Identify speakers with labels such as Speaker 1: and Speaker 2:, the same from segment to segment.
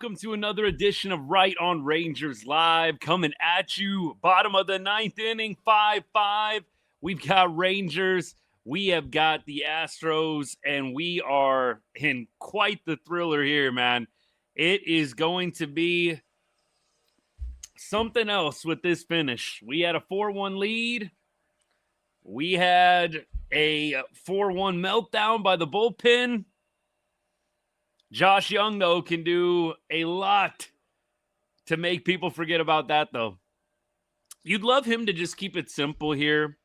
Speaker 1: welcome to another edition of Right on Rangers Live, coming at you, bottom of the ninth inning, 5-5. We've got Rangers, we have got the Astros, and we are in quite the thriller here, man. It is going to be something else with this finish. We had a 4-1 lead. We had a 4-1 meltdown by the bullpen. Josh Jung, though, can do a lot to make people forget about that, though. You'd love him to just keep it simple here.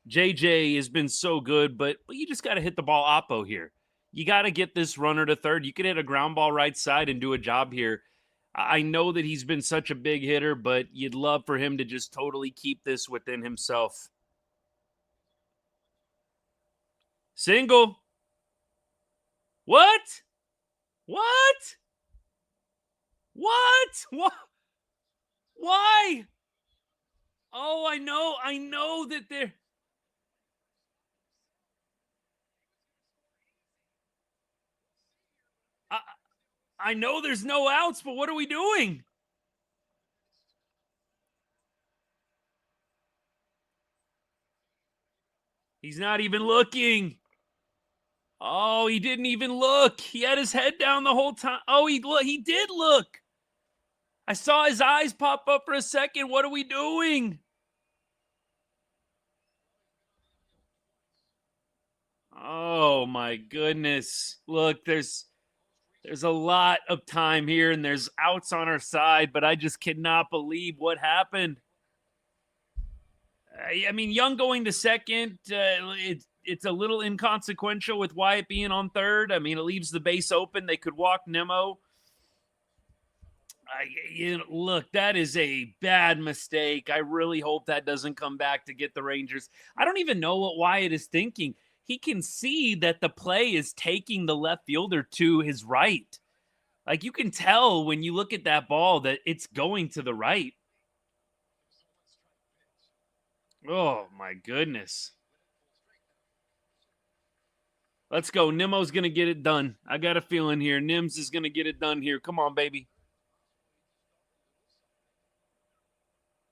Speaker 1: JJ has been so good, but you just got to hit the ball oppo here. You got to get this runner to third. You could hit a ground ball right side and do a job here. I know that he's been such a big hitter, but you'd love for him to just totally keep this within himself. Single. What? What? What? Why? Oh, I know that they're... I know there's no outs, but what are we doing? He's not even looking. Oh, he didn't even look. He had his head down the whole time. Oh, he did look. I saw his eyes pop up for a second. What are we doing? Oh, my goodness. Look, there's a lot of time here, and there's outs on our side, but I just cannot believe what happened. I mean, Jung going to second, it's a little inconsequential with Wyatt being on third. I mean, it leaves the base open. They could walk Nimmo. Look, that is a bad mistake. I really hope that doesn't come back to get the Rangers. I don't even know what Wyatt is thinking. He can see that the play is taking the left fielder to his right. Like, you can tell when you look at that ball that it's going to the right. Oh, my goodness. Let's go. Nimmo's going to get it done. I got a feeling here. Nims is going to get it done here. Come on, baby.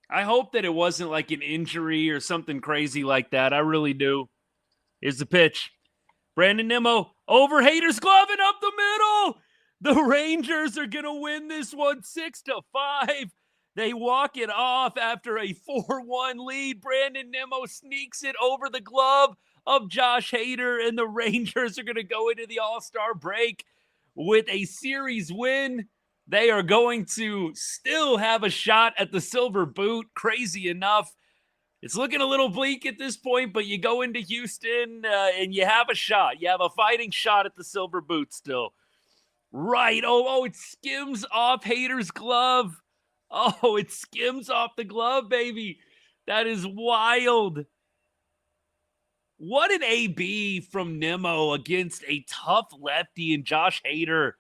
Speaker 1: I hope that it wasn't like an injury or something crazy like that. I really do. Here's the pitch. Brandon Nimmo over Hader's glove and up the middle. The Rangers are going to win this one 6-5. They walk it off after a 4-1 lead. Brandon Nimmo sneaks it over the glove of Josh Hader, and the Rangers are going to go into the All-Star break with a series win. They are going to still have a shot at the Silver Boot. Crazy enough. It's looking a little bleak at this point, but you go into Houston and you have a shot. You have a fighting shot at the Silver Boot still. Right. Oh, it skims off Hader's glove. Oh, it skims off the glove, baby. That is wild. What an AB from Nimmo against a tough lefty and Josh Hader.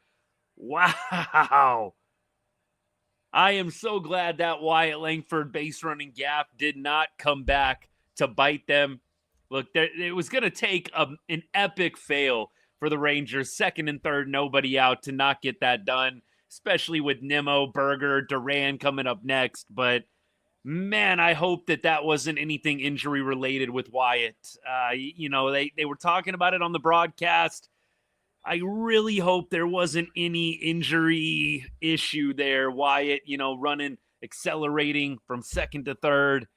Speaker 1: Wow. I am so glad that Wyatt Langford base running gap did not come back to bite them. Look, it was going to take an epic fail for the Rangers, second and third, nobody out, to not get that done, especially with Nimmo, Berger, Duran coming up next. But, man, I hope that wasn't anything injury-related with Wyatt. They were talking about it on the broadcast. I really hope there wasn't any injury issue there. Wyatt, running, accelerating from second to third.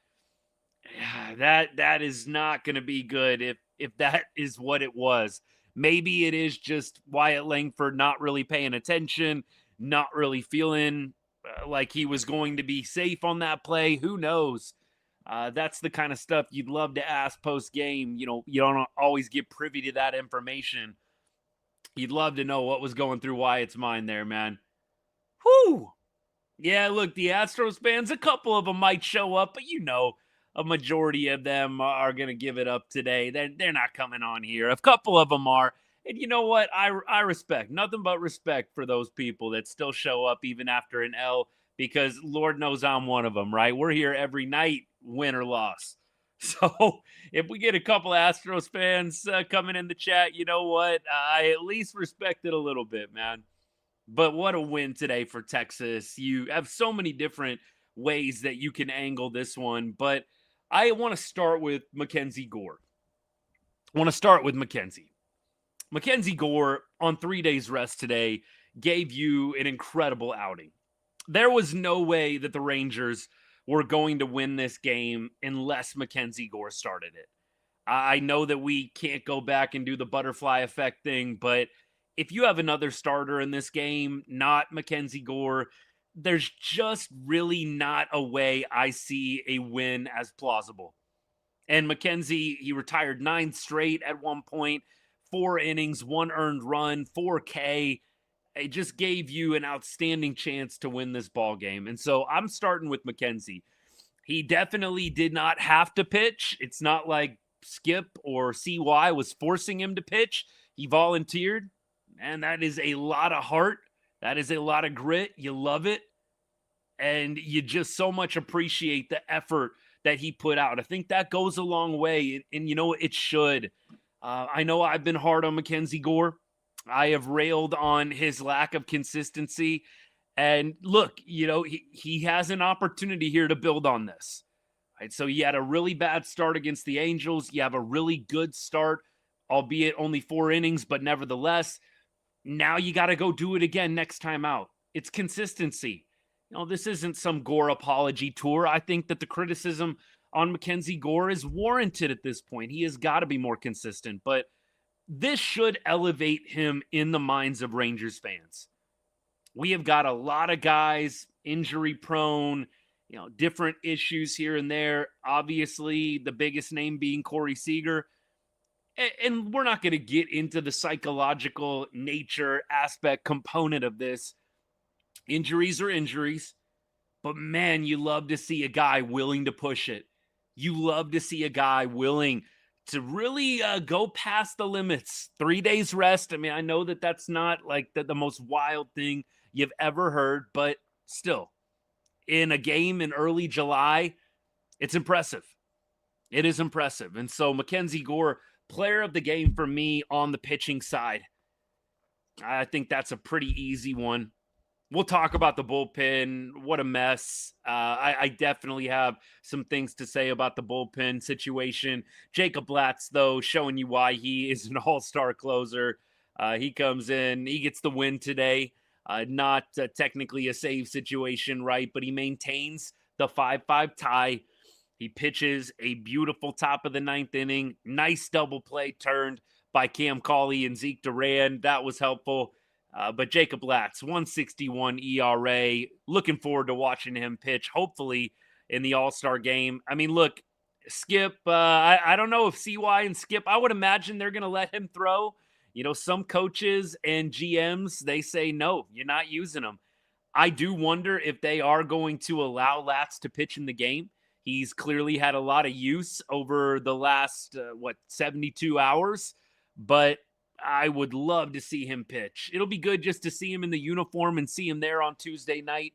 Speaker 1: That is not going to be good if that is what it was. Maybe it is just Wyatt Langford not really paying attention, not really feeling like he was going to be safe on that play. Who knows? That's the kind of stuff you'd love to ask post-game. You don't always get privy to that information. You'd love to know what was going through Wyatt's mind there, man. Whew. Yeah, look, the Astros fans, a couple of them might show up, but a majority of them are going to give it up today. They're not coming on here. A couple of them are. And you know what? I respect. Nothing but respect for those people that still show up even after an L, because Lord knows I'm one of them, right? We're here every night, win or loss. So if we get a couple Astros fans coming in the chat, you know what? I at least respect it a little bit, man. But what a win today for Texas. You have so many different ways that you can angle this one, but I want to start with MacKenzie Gore. MacKenzie Gore, on 3 days rest today, gave you an incredible outing. There was no way that the Rangers were going to win this game unless MacKenzie Gore started it. I know that we can't go back and do the butterfly effect thing, but if you have another starter in this game, not MacKenzie Gore, there's just really not a way I see a win as plausible. And MacKenzie, he retired 9 straight at one point, 4 innings, 1 earned run, 4K. It just gave you an outstanding chance to win this ball game. And so I'm starting with MacKenzie. He definitely did not have to pitch. It's not like Skip or CY was forcing him to pitch. He volunteered. And that is a lot of heart. That is a lot of grit. You love it. And you just so much appreciate the effort that he put out. I think that goes a long way. And you know, it should. I know I've been hard on MacKenzie Gore. I have railed on his lack of consistency. And look, you know, he has an opportunity here to build on this. Right? So you had a really bad start against the Angels. You have a really good start, albeit only 4 innings, but nevertheless, now you got to go do it again next time out. It's consistency. You know, this isn't some Gore apology tour. I think that the criticism on MacKenzie Gore is warranted at this point. He has got to be more consistent, but this should elevate him in the minds of Rangers fans. We have got a lot of guys injury prone, you know, different issues here and there. Obviously, the biggest name being Corey Seager. And we're not going to get into the psychological nature aspect component of this. Injuries are injuries. But man, you love to see a guy willing to push it. You love to see a guy willing to really go past the limits. 3 days rest. I mean, I know that that's not like the most wild thing you've ever heard, but still, in a game in early July, it's impressive. It is impressive. And so MacKenzie Gore, player of the game for me on the pitching side. I think that's a pretty easy one. We'll talk about the bullpen. What a mess. I definitely have some things to say about the bullpen situation. Jacob Latz, though, showing you why he is an all-star closer. He comes in. He gets the win today. Not technically a save situation, right? But he maintains the 5-5 tie. He pitches a beautiful top of the 9th inning. Nice double play turned by Cam Cauley and Zeke Duran. That was helpful. But Jacob Latz, 1.61 ERA. Looking forward to watching him pitch, hopefully, in the All-Star game. I mean, look, Skip, I don't know if CY and Skip, I would imagine they're going to let him throw. You know, some coaches and GMs, they say, no, you're not using him. I do wonder if they are going to allow Latz to pitch in the game. He's clearly had a lot of use over the last, 72 hours. But I would love to see him pitch. It'll be good just to see him in the uniform and see him there on Tuesday night.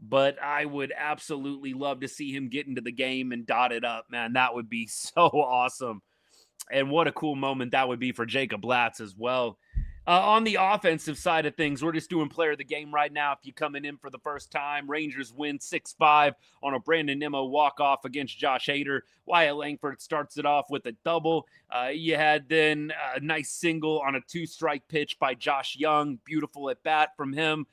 Speaker 1: But I would absolutely love to see him get into the game and dot it up, man. That would be so awesome. And what a cool moment that would be for Jacob Latz as well. On the offensive side of things, we're just doing player of the game right now. If you're coming in for the first time, Rangers win 6-5 on a Brandon Nimmo walk-off against Josh Hader. Wyatt Langford starts it off with a double. You had then a nice single on a 2-strike pitch by Josh Jung. Beautiful at bat from him.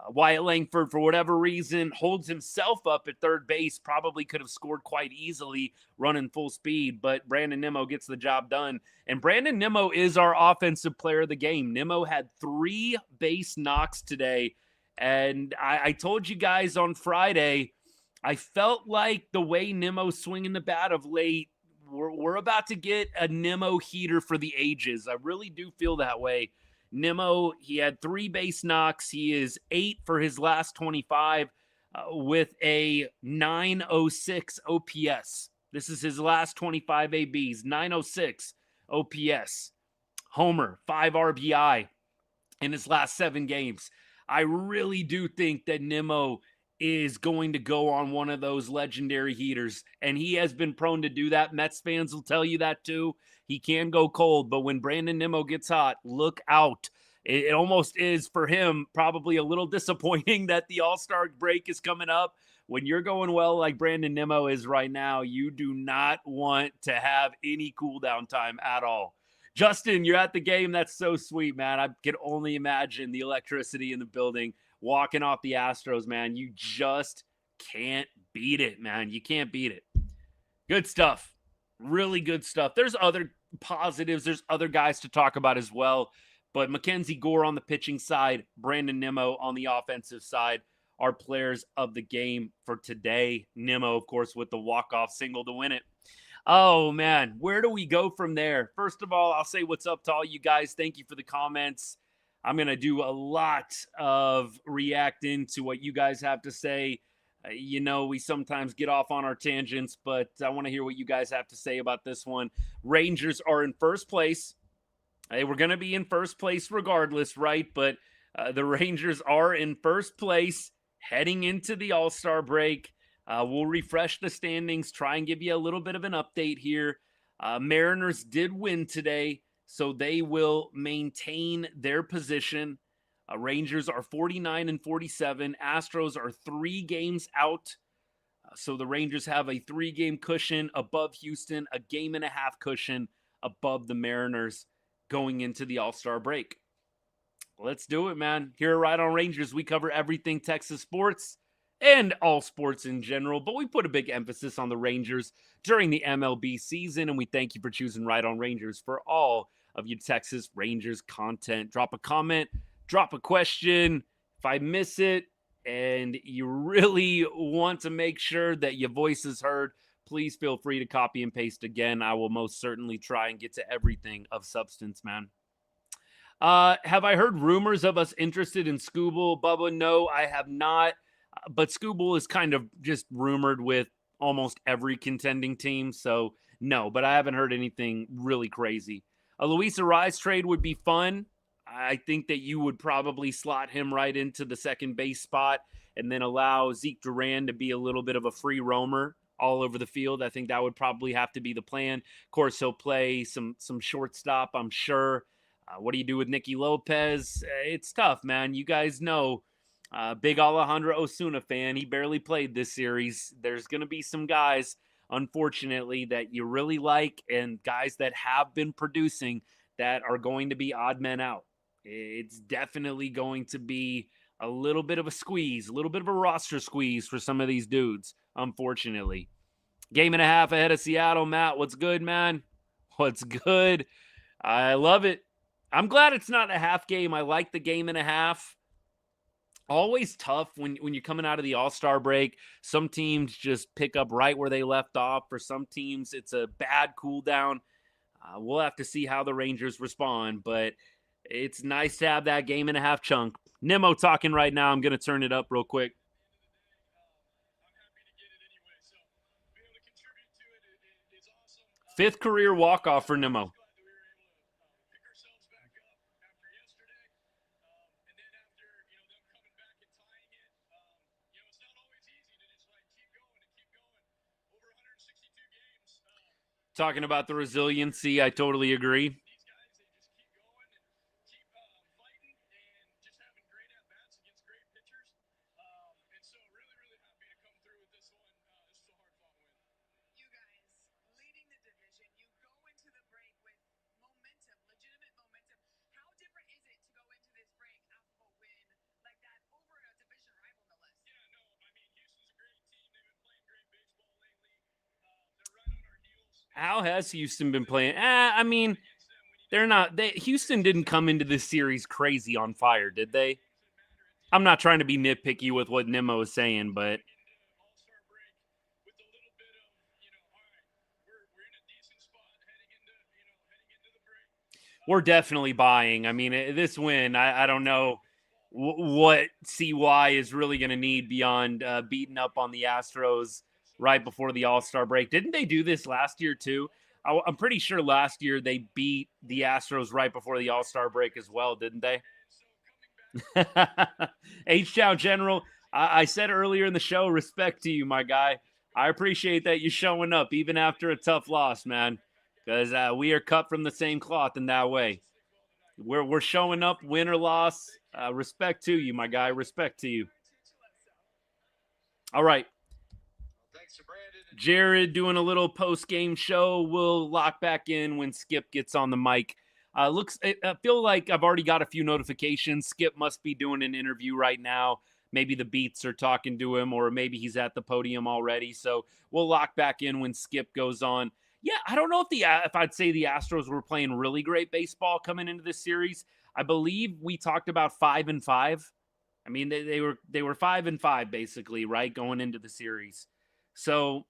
Speaker 1: Wyatt Langford, for whatever reason, holds himself up at third base. Probably could have scored quite easily running full speed, but Brandon Nimmo gets the job done. And Brandon Nimmo is our offensive player of the game. Nimmo had 3 base knocks today. And I told you guys on Friday, I felt like the way Nimmo's swinging the bat of late, we're about to get a Nimmo heater for the ages. I really do feel that way. Nimmo, he had 3 base knocks. He is 8 for his last 25 with a 906 OPS. This is his last 25 ABs, 906 OPS. Homer, 5 RBI in his last 7 games. I really do think that Nimmo is going to go on one of those legendary heaters, and he has been prone to do that. Mets fans will tell you that too. He can go cold, but when Brandon Nimmo gets hot, look out. it almost is for him probably a little disappointing that the All-Star break is coming up. When you're going well like Brandon Nimmo is right now, you do not want to have any cool down time at all. Justin, you're at the game. That's so sweet, man. I can only imagine the electricity in the building walking off the Astros, man. You just can't beat it, man. You can't beat it. Good stuff. Really good stuff. There's other positives. There's other guys to talk about as well. But MacKenzie Gore on the pitching side, Brandon Nimmo on the offensive side are players of the game for today. Nimmo, of course, with the walk-off single to win it. Oh, man, where do we go from there? First of all, I'll say what's up to all you guys. Thank you for the comments. I'm going to do a lot of reacting to what you guys have to say. We sometimes get off on our tangents, but I want to hear what you guys have to say about this one. Rangers are in first place. They were going to be in first place regardless, right? But the Rangers are in first place heading into the All-Star break. We'll refresh the standings, try and give you a little bit of an update here. Mariners did win today, so they will maintain their position. Rangers are 49 and 47. Astros are 3 games out. So the Rangers have a 3-game cushion above Houston, a 1.5-game cushion above the Mariners going into the All-Star break. Let's do it, man. Here at Right On Rangers, we cover everything Texas sports and all sports in general, but we put a big emphasis on the Rangers during the MLB season, and we thank you for choosing Right On Rangers for all of your Texas Rangers content. Drop a comment, drop a question. If I miss it and you really want to make sure that your voice is heard, please feel free to copy and paste again. I will most certainly try and get to everything of substance, man. Have I heard rumors of us interested in Skubal? Bubba, no, I have not. But Skubal is kind of just rumored with almost every contending team. So, no, but I haven't heard anything really crazy. A Luis Arraez trade would be fun. I think that you would probably slot him right into the second base spot and then allow Zeke Duran to be a little bit of a free roamer all over the field. I think that would probably have to be the plan. Of course, he'll play some shortstop, I'm sure. What do you do with Nicky Lopez? It's tough, man. You guys know, big Alejandro Osuna fan. He barely played this series. There's going to be some guys, unfortunately, that you really like and guys that have been producing that are going to be odd men out. It's definitely going to be a little bit of a squeeze, a little bit of a roster squeeze for some of these dudes, unfortunately. 1.5 games ahead of Seattle. Matt, what's good, man? What's good? I love it. I'm glad it's not a half game. I like the 1.5 games. Always tough when you're coming out of the All-Star break. Some teams just pick up right where they left off. For some teams, it's a bad cool down. We'll have to see how the Rangers respond, but it's nice to have that 1.5 games chunk. Nimmo talking right now. I'm going to turn it up real quick. Fifth career walk-off for Nimmo. Talking about the resiliency, I totally agree. How has Houston been playing? I mean, they're not. Houston didn't come into this series crazy on fire, did they? I'm not trying to be nitpicky with what Nimmo is saying, but we're definitely buying. I mean, this win, I don't know what CY is really going to need beyond beating up on the Astros right before the All-Star break. Didn't they do this last year too? I'm pretty sure last year they beat the Astros right before the All-Star break as well, didn't they? H-Town General, I said earlier in the show, respect to you, my guy. I appreciate that you showing up even after a tough loss, man, because we are cut from the same cloth in that way. We're showing up, win or loss. Respect to you, my guy. Respect to you. All right. Jared doing a little post-game show. We'll lock back in when Skip gets on the mic. I feel like I've already got a few notifications. Skip must be doing an interview right now. Maybe the Beats are talking to him, or maybe he's at the podium already. So we'll lock back in when Skip goes on. Yeah, I don't know if I'd say the Astros were playing really great baseball coming into this series. I believe we talked about 5-5. I mean, they were 5-5 basically, right, going into the series. So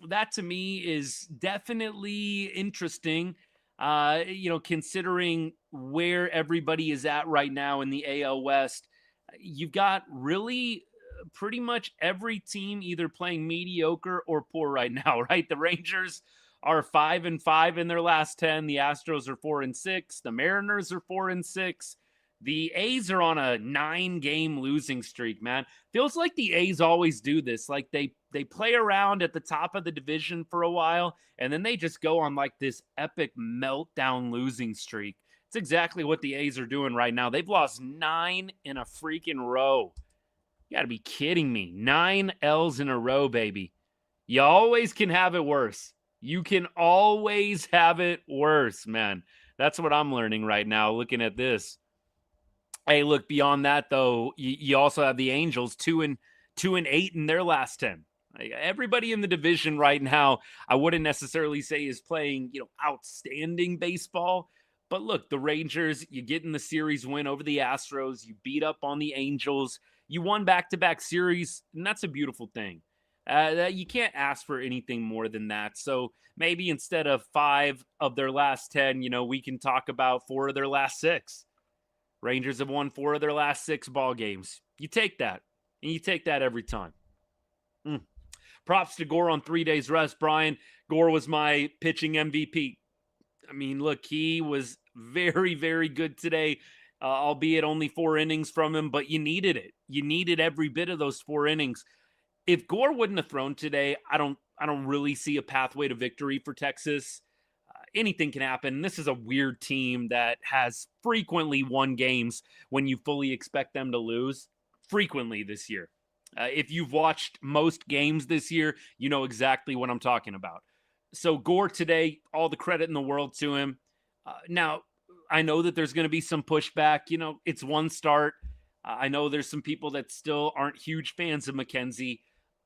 Speaker 1: that to me is definitely interesting. Considering where everybody is at right now in the AL West, you've got really pretty much every team either playing mediocre or poor right now, right? The Rangers are 5-5 in their last 10. The Astros are 4-6. The Mariners are 4-6. The A's are on a 9-game losing streak, man. Feels like the A's always do this. Like they play around at the top of the division for a while, and then they just go on like this epic meltdown losing streak. It's exactly what the A's are doing right now. They've lost 9 in a freaking row. You got to be kidding me. 9 L's in a row, baby. You always can have it worse. You can always have it worse, man. That's what I'm learning right now looking at this. Hey, look, beyond that, though, you also have the Angels 2-8 in their last 10. Everybody in the division right now, I wouldn't necessarily say is playing, outstanding baseball. But look, the Rangers, you get in the series win over the Astros. You beat up on the Angels. You won back-to-back series, and that's a beautiful thing. You can't ask for anything more than that. So maybe instead of 5 of their last 10, we can talk about 4 of their last 6. Rangers have won 4 of their last 6 ball games. You take that, and you take that every time. Props to Gore on 3 days rest, Brian. Gore was my pitching MVP. I mean, look, he was very, very good today, albeit only 4 innings from him, but you needed it. You needed every bit of those 4 innings. If Gore wouldn't have thrown today, I don't really see a pathway to victory for Texas. Anything can happen. This is a weird team that has frequently won games when you fully expect them to lose. Frequently this year. If you've watched most games this year, you know exactly what I'm talking about. So Gore today, all the credit in the world to him. Now, I know that there's going to be some pushback. It's one start. I know there's some people that still aren't huge fans of MacKenzie.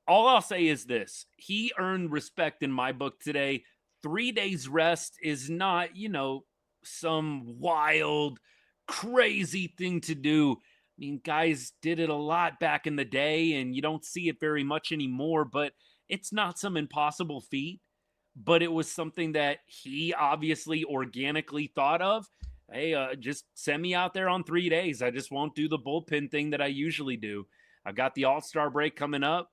Speaker 1: All I'll say is this. He earned respect in my book today. 3 days rest is not, some wild, crazy thing to do. I mean, guys did it a lot back in the day, and you don't see it very much anymore, but it's not some impossible feat. But it was something that he obviously organically thought of. Hey, just send me out there on 3 days. I just won't do the bullpen thing that I usually do. I've got the All-Star break coming up.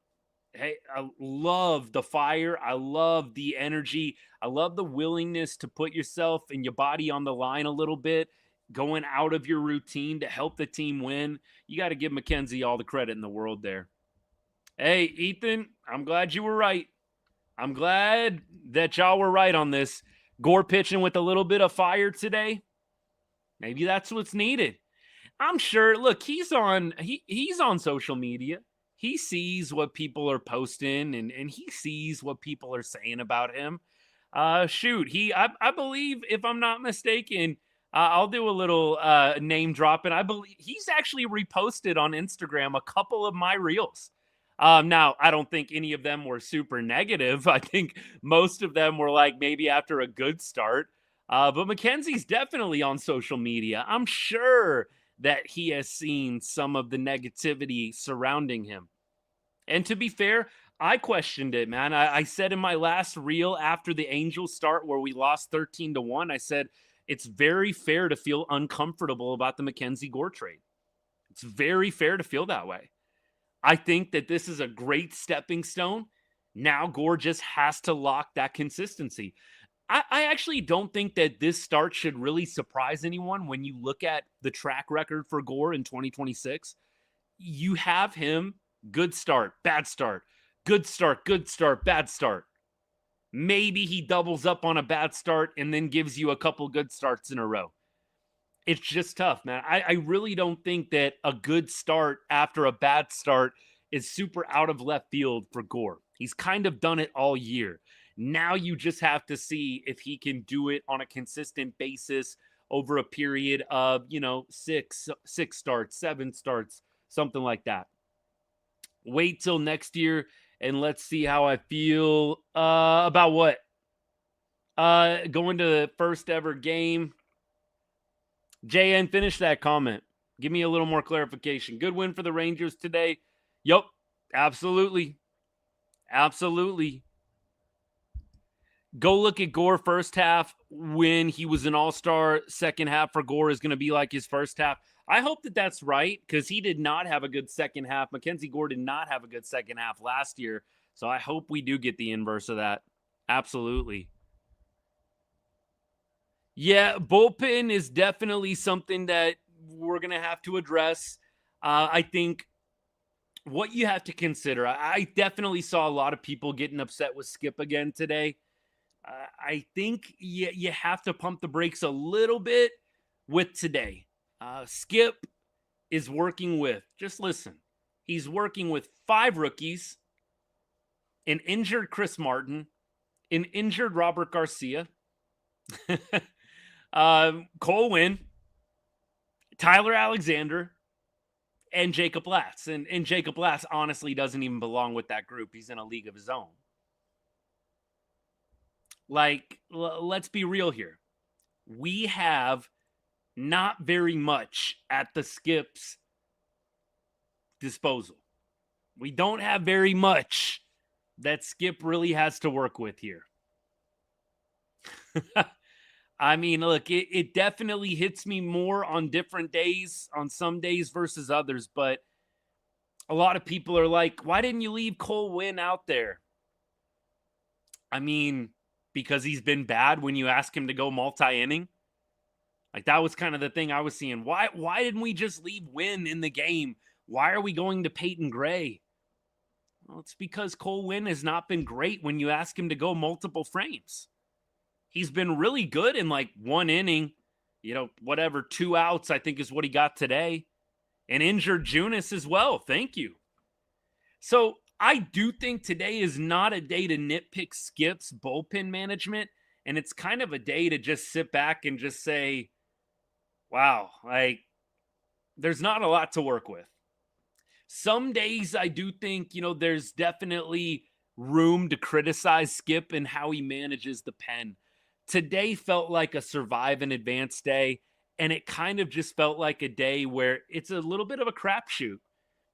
Speaker 1: Hey, I love the fire. I love the energy. I love the willingness to put yourself and your body on the line a little bit, going out of your routine to help the team win. You got to give MacKenzie all the credit in the world there. Hey, Ethan, I'm glad you were right. I'm glad that y'all were right on this. Gore pitching with a little bit of fire today. Maybe that's what's needed. I'm sure, look, he's on social media. He sees what people are posting, and he sees what people are saying about him. I believe, if I'm not mistaken, I'll do a little name dropping. I believe he's actually reposted on Instagram a couple of my reels. Now, I don't think any of them were super negative. I think most of them were like maybe after a good start. But MacKenzie's definitely on social media. I'm sure that he has seen some of the negativity surrounding him. And to be fair, I questioned it, man. I said in my last reel after the Angels start where we lost 13-1, I said, it's very fair to feel uncomfortable about the MacKenzie Gore trade. It's very fair to feel that way. I think that this is a great stepping stone. Now Gore just has to lock that consistency. I actually don't think that this start should really surprise anyone when you look at the track record for Gore in 2026. You have him, good start, bad start, good start, good start, bad start. Maybe he doubles up on a bad start and then gives you a couple good starts in a row. It's just tough, man. I really don't think that a good start after a bad start is super out of left field for Gore. He's kind of done it all year. Now you just have to see if he can do it on a consistent basis over a period of, six starts, 7 starts, something like that. Wait till next year and let's see how I feel about what? Going to the first ever game. JN, finish that comment. Give me a little more clarification. Good win for the Rangers today. Yup, absolutely. Absolutely. Go look at Gore first half when he was an all-star. Second half for Gore is going to be like his first half. I hope that that's right because he did not have a good second half. MacKenzie Gore did not have a good second half last year. So I hope we do get the inverse of that. Absolutely. Yeah, bullpen is definitely something that we're going to have to address. I think what you have to consider, I definitely saw a lot of people getting upset with Skip again today. I think you have to pump the brakes a little bit with today. Skip is working with, just listen, he's working with 5 rookies, an injured Chris Martin, an injured Robert Garcia, Cole Winn, Tyler Alexander, and Jacob Latz. And Jacob Latz honestly doesn't even belong with that group. He's in a league of his own. Like, let's be real here. We have not very much at the Skip's disposal. We don't have very much that Skip really has to work with here. I mean, look, it definitely hits me more on different days, on some days versus others, but a lot of people are like, why didn't you leave Cole Winn out there? I mean, because he's been bad when you ask him to go multi-inning. Like, that was kind of the thing I was seeing. Why didn't we just leave Winn in the game? Why are we going to Peyton Gray? Well, it's because Cole Winn has not been great when you ask him to go multiple frames. He's been really good in like 1 inning, 2 outs, I think is what he got today. And injured Junis as well. Thank you. So I do think today is not a day to nitpick Skip's bullpen management. And it's kind of a day to just sit back and just say, wow, like there's not a lot to work with. Some days I do think, there's definitely room to criticize Skip and how he manages the pen. Today felt like a survive and advance day, and it kind of just felt like a day where it's a little bit of a crapshoot.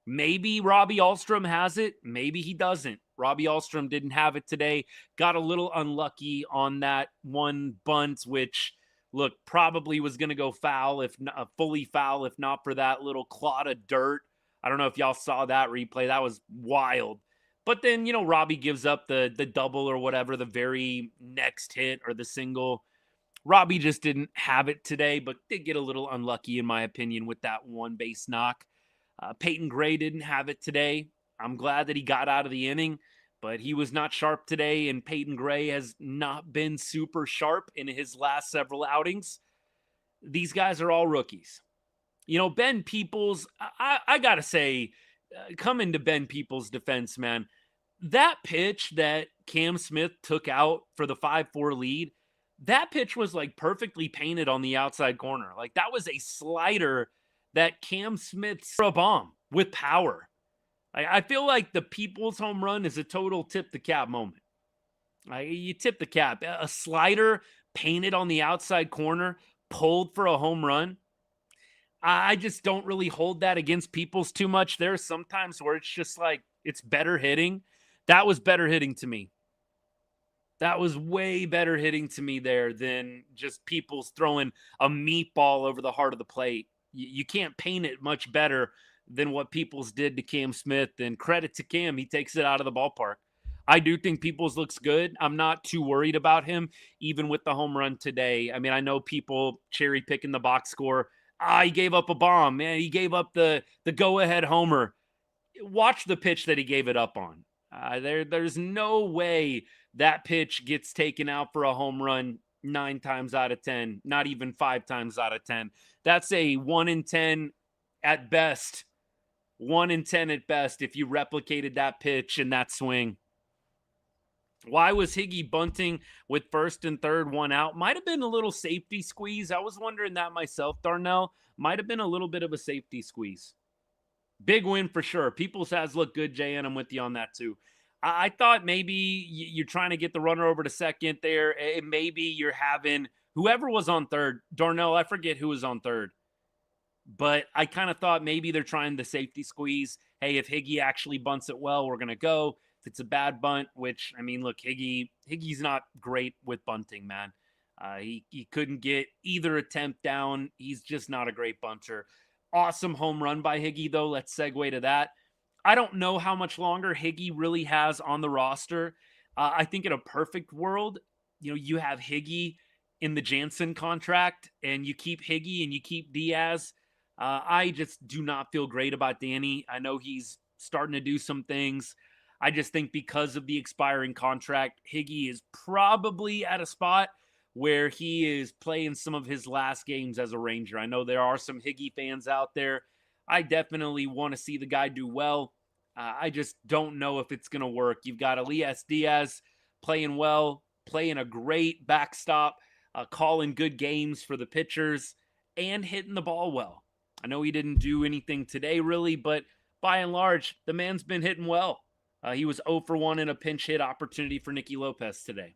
Speaker 1: Maybe Robby Ahlstrom has it. Maybe he doesn't. Robby Ahlstrom didn't have it today. Got a little unlucky on that one bunt, which, look, probably was going to go foul, if not fully foul, if not for that little clod of dirt. I don't know if y'all saw that replay. That was wild. But then, Robby gives up the double or whatever, the very next hit or the single. Robby just didn't have it today, but did get a little unlucky, in my opinion, with that one base knock. Peyton Gray didn't have it today. I'm glad that he got out of the inning, but he was not sharp today, and Peyton Gray has not been super sharp in his last several outings. These guys are all rookies. Ben Peoples, I got to say, coming to Ben Peoples' defense, man, that pitch that Cam Smith took out for the 5-4 lead, that pitch was like perfectly painted on the outside corner. Like, that was a slider that Cam Smith threw a bomb with power. I feel like the Peoples home run is a total tip the cap moment. You tip the cap. A slider painted on the outside corner, pulled for a home run. I just don't really hold that against Peoples too much. There are some times where it's just like, it's better hitting. That was better hitting to me. That was way better hitting to me there than just Peoples throwing a meatball over the heart of the plate. You can't paint it much better than what Peoples did to Cam Smith. And credit to Cam, he takes it out of the ballpark. I do think Peoples looks good. I'm not too worried about him, even with the home run today. I mean, I know people cherry picking the box score. He gave up a bomb, man. He gave up the go-ahead homer. Watch the pitch that he gave it up on. There's no way that pitch gets taken out for a home run 9 times out of 10, not even 5 times out of 10. That's a 1 in 10 at best. 1 in 10 at best if you replicated that pitch and that swing. Why was Higgy bunting with first and third, one out? Might have been a little safety squeeze. I was wondering that myself, Darnell. Might have been a little bit of a safety squeeze. Big win for sure. Peoples has looked good, Jay, and I'm with you on that too. I thought maybe you're trying to get the runner over to second there, and maybe you're having whoever was on third. Darnell, I forget who was on third. But I kind of thought maybe they're trying the safety squeeze. Hey, if Higgy actually bunts it well, we're going to go. If it's a bad bunt, which, I mean, look, Higgy's not great with bunting, man. He couldn't get either attempt down. He's just not a great bunter. Awesome home run by Higgy, though. Let's segue to that. I don't know how much longer Higgy really has on the roster. I think in a perfect world, you have Higgy in the Jansen contract, and you keep Higgy and you keep Diaz. I just do not feel great about Danny. I know he's starting to do some things. I just think because of the expiring contract, Higgy is probably at a spot where he is playing some of his last games as a Ranger. I know there are some Higgy fans out there. I definitely want to see the guy do well. I just don't know if it's going to work. You've got Elias Diaz playing well, playing a great backstop, calling good games for the pitchers, and hitting the ball well. I know he didn't do anything today, really, but by and large, the man's been hitting well. He was 0 for 1 in a pinch hit opportunity for Nicky Lopez today.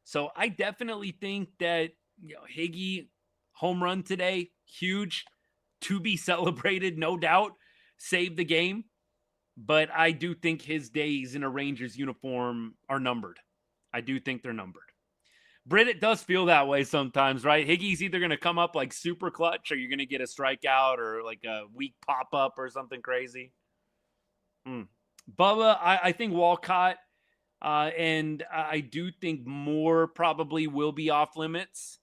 Speaker 1: So I definitely think that Higgy, home run today, huge, to be celebrated, no doubt, saved the game. But I do think his days in a Rangers uniform are numbered. I do think they're numbered. Britt, it does feel that way sometimes, right? Higgy's either going to come up like super clutch or you're going to get a strikeout or like a weak pop-up or something crazy. Bubba, I think Walcott, and I do think Moore probably will be off limits.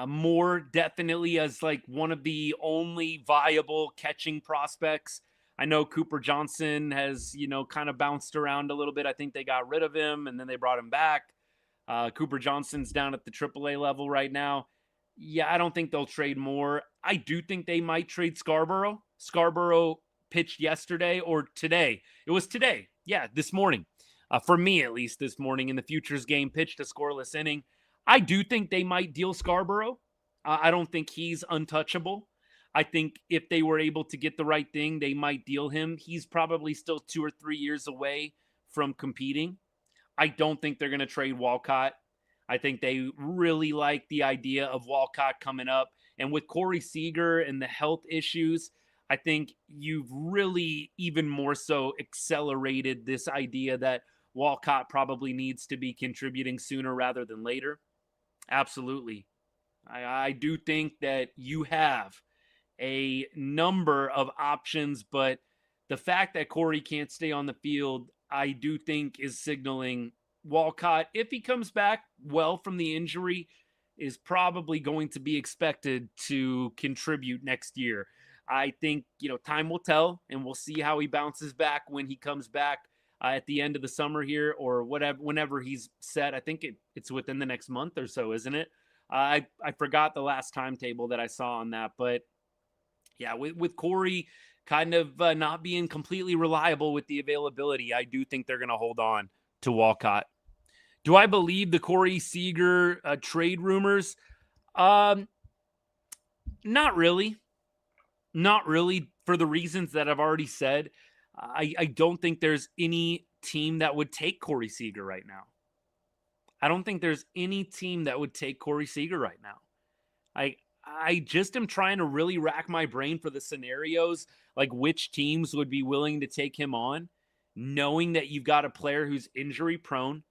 Speaker 1: Moore definitely as like one of the only viable catching prospects. I know Cooper Johnson has, kind of bounced around a little bit. I think they got rid of him and then they brought him back. Cooper Johnson's down at the AAA level right now. Yeah, I don't think they'll trade Moore. I do think they might trade Scarborough. Scarborough pitched yesterday or today. It was today. Yeah, this morning. For me, at least, this morning in the Futures game, pitched a scoreless inning. I do think they might deal Scarborough. I don't think he's untouchable. I think if they were able to get the right thing, they might deal him. He's probably still 2 or 3 years away from competing. I don't think they're going to trade Walcott. I think they really like the idea of Walcott coming up. And with Corey Seager and the health issues, I think you've really even more so accelerated this idea that Walcott probably needs to be contributing sooner rather than later. Absolutely. I do think that you have a number of options, but the fact that Corey can't stay on the field, I do think is signaling Walcott, if he comes back well from the injury, is probably going to be expected to contribute next year. I think, time will tell, and we'll see how he bounces back when he comes back at the end of the summer here or whatever, whenever he's set. I think it's within the next month or so, isn't it? I forgot the last timetable that I saw on that, but yeah, with Corey kind of not being completely reliable with the availability, I do think they're going to hold on to Walcott. Do I believe the Corey Seager trade rumors? Not really. Not really, for the reasons that I've already said. I don't think there's any team that would take Corey Seager right now. I don't think there's any team that would take Corey Seager right now. I just am trying to really rack my brain for the scenarios, like which teams would be willing to take him on, knowing that you've got a player who's injury prone.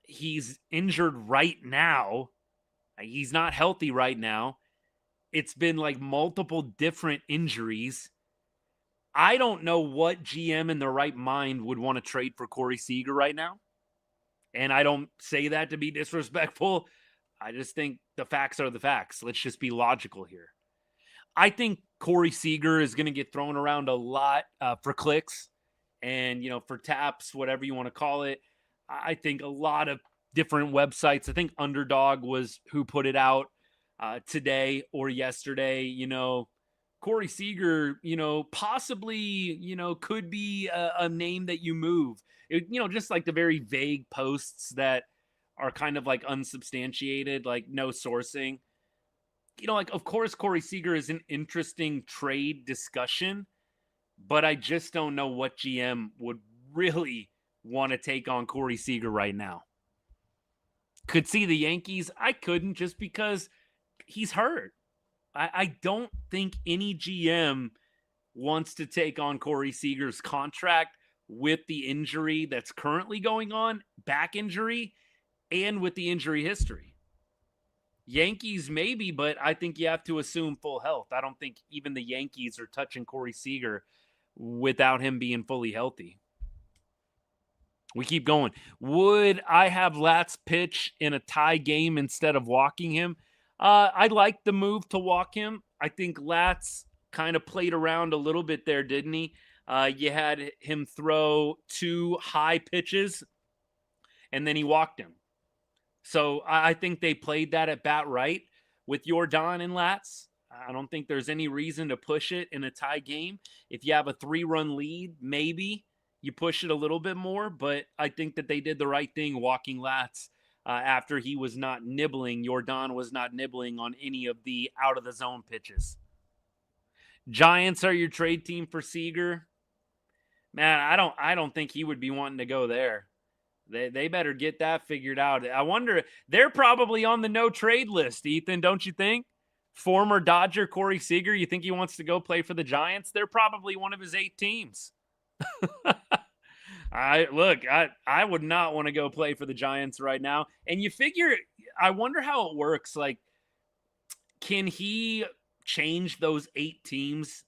Speaker 1: He's injured right now. He's not healthy right now. It's been like multiple different injuries. I don't know what GM in their right mind would want to trade for Corey Seager right now. And I don't say that to be disrespectful. I just think the facts are the facts. Let's just be logical here. I think Corey Seager is going to get thrown around a lot for clicks and, for taps, whatever you want to call it. I think a lot of different websites. I think Underdog was who put it out today or yesterday. Corey Seager, possibly, could be a name that you move. Just like the very vague posts that are kind of like unsubstantiated, like no sourcing. Of course, Corey Seager is an interesting trade discussion, but I just don't know what GM would really want to take on Corey Seager right now. Could see the Yankees. I couldn't, just because he's hurt. I don't think any GM wants to take on Corey Seager's contract with the injury that's currently going on, back injury, and with the injury history. Yankees maybe, but I think you have to assume full health. I don't think even the Yankees are touching Corey Seager without him being fully healthy. We keep going. Would I have Latz pitch in a tie game instead of walking him? I like the move to walk him. I think Latz kind of played around a little bit there, didn't he? You had him throw 2 high pitches, and then he walked him. So I think they played that at bat right with Jordan and Latz. I don't think there's any reason to push it in a tie game. If you have a 3-run lead, maybe you push it a little bit more, but I think that they did the right thing walking Latz after he was not nibbling. Jordan was not nibbling on any of the out-of-the-zone pitches. Giants are your trade team for Seager. Man, I don't think he would be wanting to go there. They better get that figured out. I wonder, they're probably on the no-trade list, Ethan, don't you think? Former Dodger Corey Seager, you think he wants to go play for the Giants? They're probably one of his 8 teams. I would not want to go play for the Giants right now. And you figure, I wonder how it works. Like, can he change those 8 teams,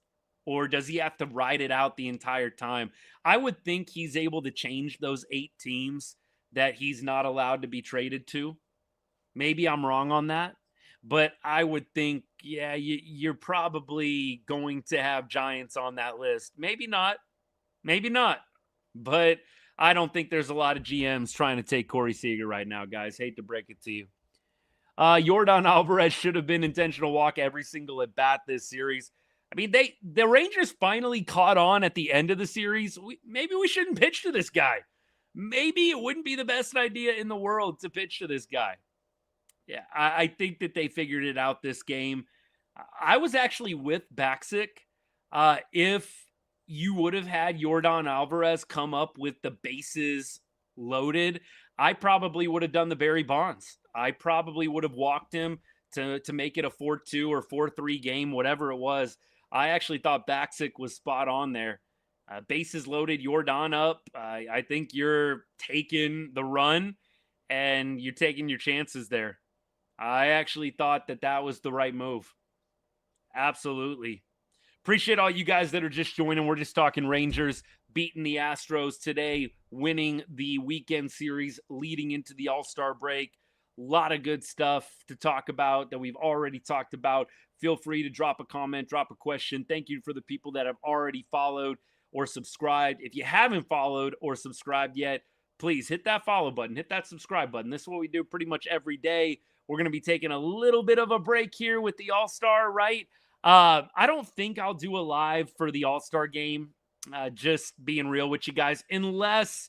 Speaker 1: or does he have to ride it out the entire time? I would think he's able to change those 8 teams that he's not allowed to be traded to. Maybe I'm wrong on that, but I would think, yeah, you're probably going to have Giants on that list. Maybe not. But I don't think there's a lot of GMs trying to take Corey Seager right now, guys. Hate to break it to you. Jordan Alvarez should have been intentional walk every single at bat this series. I mean, the Rangers finally caught on at the end of the series. Maybe we shouldn't pitch to this guy. Maybe it wouldn't be the best idea in the world to pitch to this guy. Yeah, I think that they figured it out this game. I was actually with Baxic. If you would have had Jordan Alvarez come up with the bases loaded, I probably would have done the Barry Bonds. I probably would have walked him to make it a 4-2 or 4-3 game, whatever it was. I actually thought Baxic was spot on there. Bases loaded, Jordan up. I think you're taking the run and you're taking your chances there. I actually thought that was the right move. Absolutely. Appreciate all you guys that are just joining. We're just talking Rangers beating the Astros today, winning the weekend series leading into the All-Star break. A lot of good stuff to talk about that we've already talked about. Feel free to drop a comment, drop a question. Thank you for the people that have already followed or subscribed. If you haven't followed or subscribed yet, please hit that follow button, hit that subscribe button. This is what we do pretty much every day. We're going to be taking a little bit of a break here with the All-Star, right? I don't think I'll do a live for the All-Star game, just being real with you guys, unless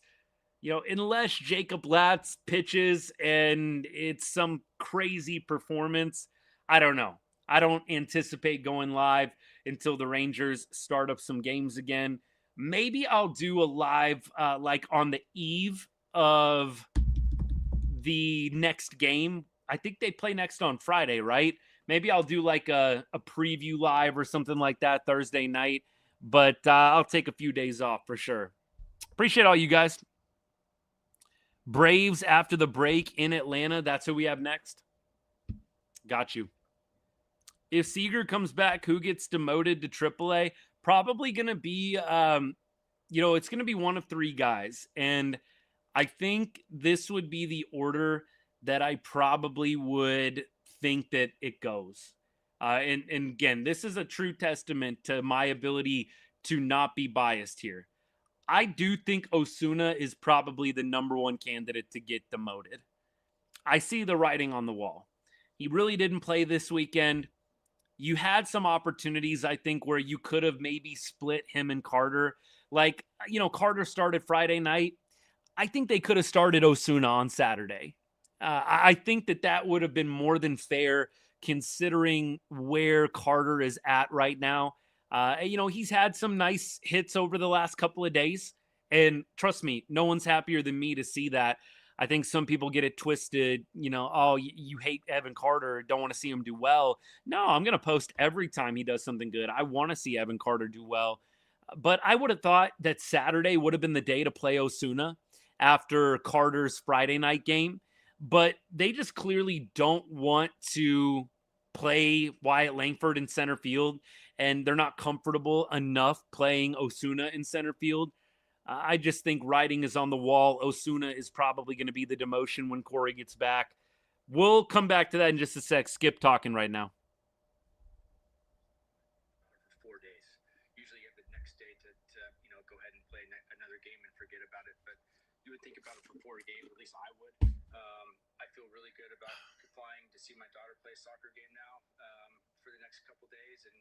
Speaker 1: Jacob Latz pitches and it's some crazy performance. I don't know. I don't anticipate going live until the Rangers start up some games again. Maybe I'll do a live like on the eve of the next game. I think they play next on Friday, right? Maybe I'll do like a preview live or something like that Thursday night. But I'll take a few days off for sure. Appreciate all you guys. Braves after the break in Atlanta. That's who we have next. Got you. If Seager comes back, who gets demoted to AAA? Probably going to be, it's going to be one of 3 guys. And I think this would be the order that I probably would think that it goes. And again, this is a true testament to my ability to not be biased here. I do think Osuna is probably the number 1 candidate to get demoted. I see the writing on the wall. He really didn't play this weekend. You had some opportunities, I think, where you could have maybe split him and Carter. Like, Carter started Friday night. I think they could have started Osuna on Saturday. I think that would have been more than fair considering where Carter is at right now. He's had some nice hits over the last couple of days. And trust me, no one's happier than me to see that. I think some people get it twisted, you hate Evan Carter, don't want to see him do well. No, I'm going to post every time he does something good. I want to see Evan Carter do well. But I would have thought that Saturday would have been the day to play Osuna after Carter's Friday night game. But they just clearly don't want to play Wyatt Langford in center field, and they're not comfortable enough playing Osuna in center field. I just think writing is on the wall. Osuna is probably going to be the demotion when Corey gets back. We'll come back to that in just a sec. Skip talking right now.
Speaker 2: 4 days. Usually you have the next day to go ahead and play another game and forget about it. But you would think about it for 4 games. At least I would. I feel really good about flying to see my daughter play a soccer game now for the next couple days, and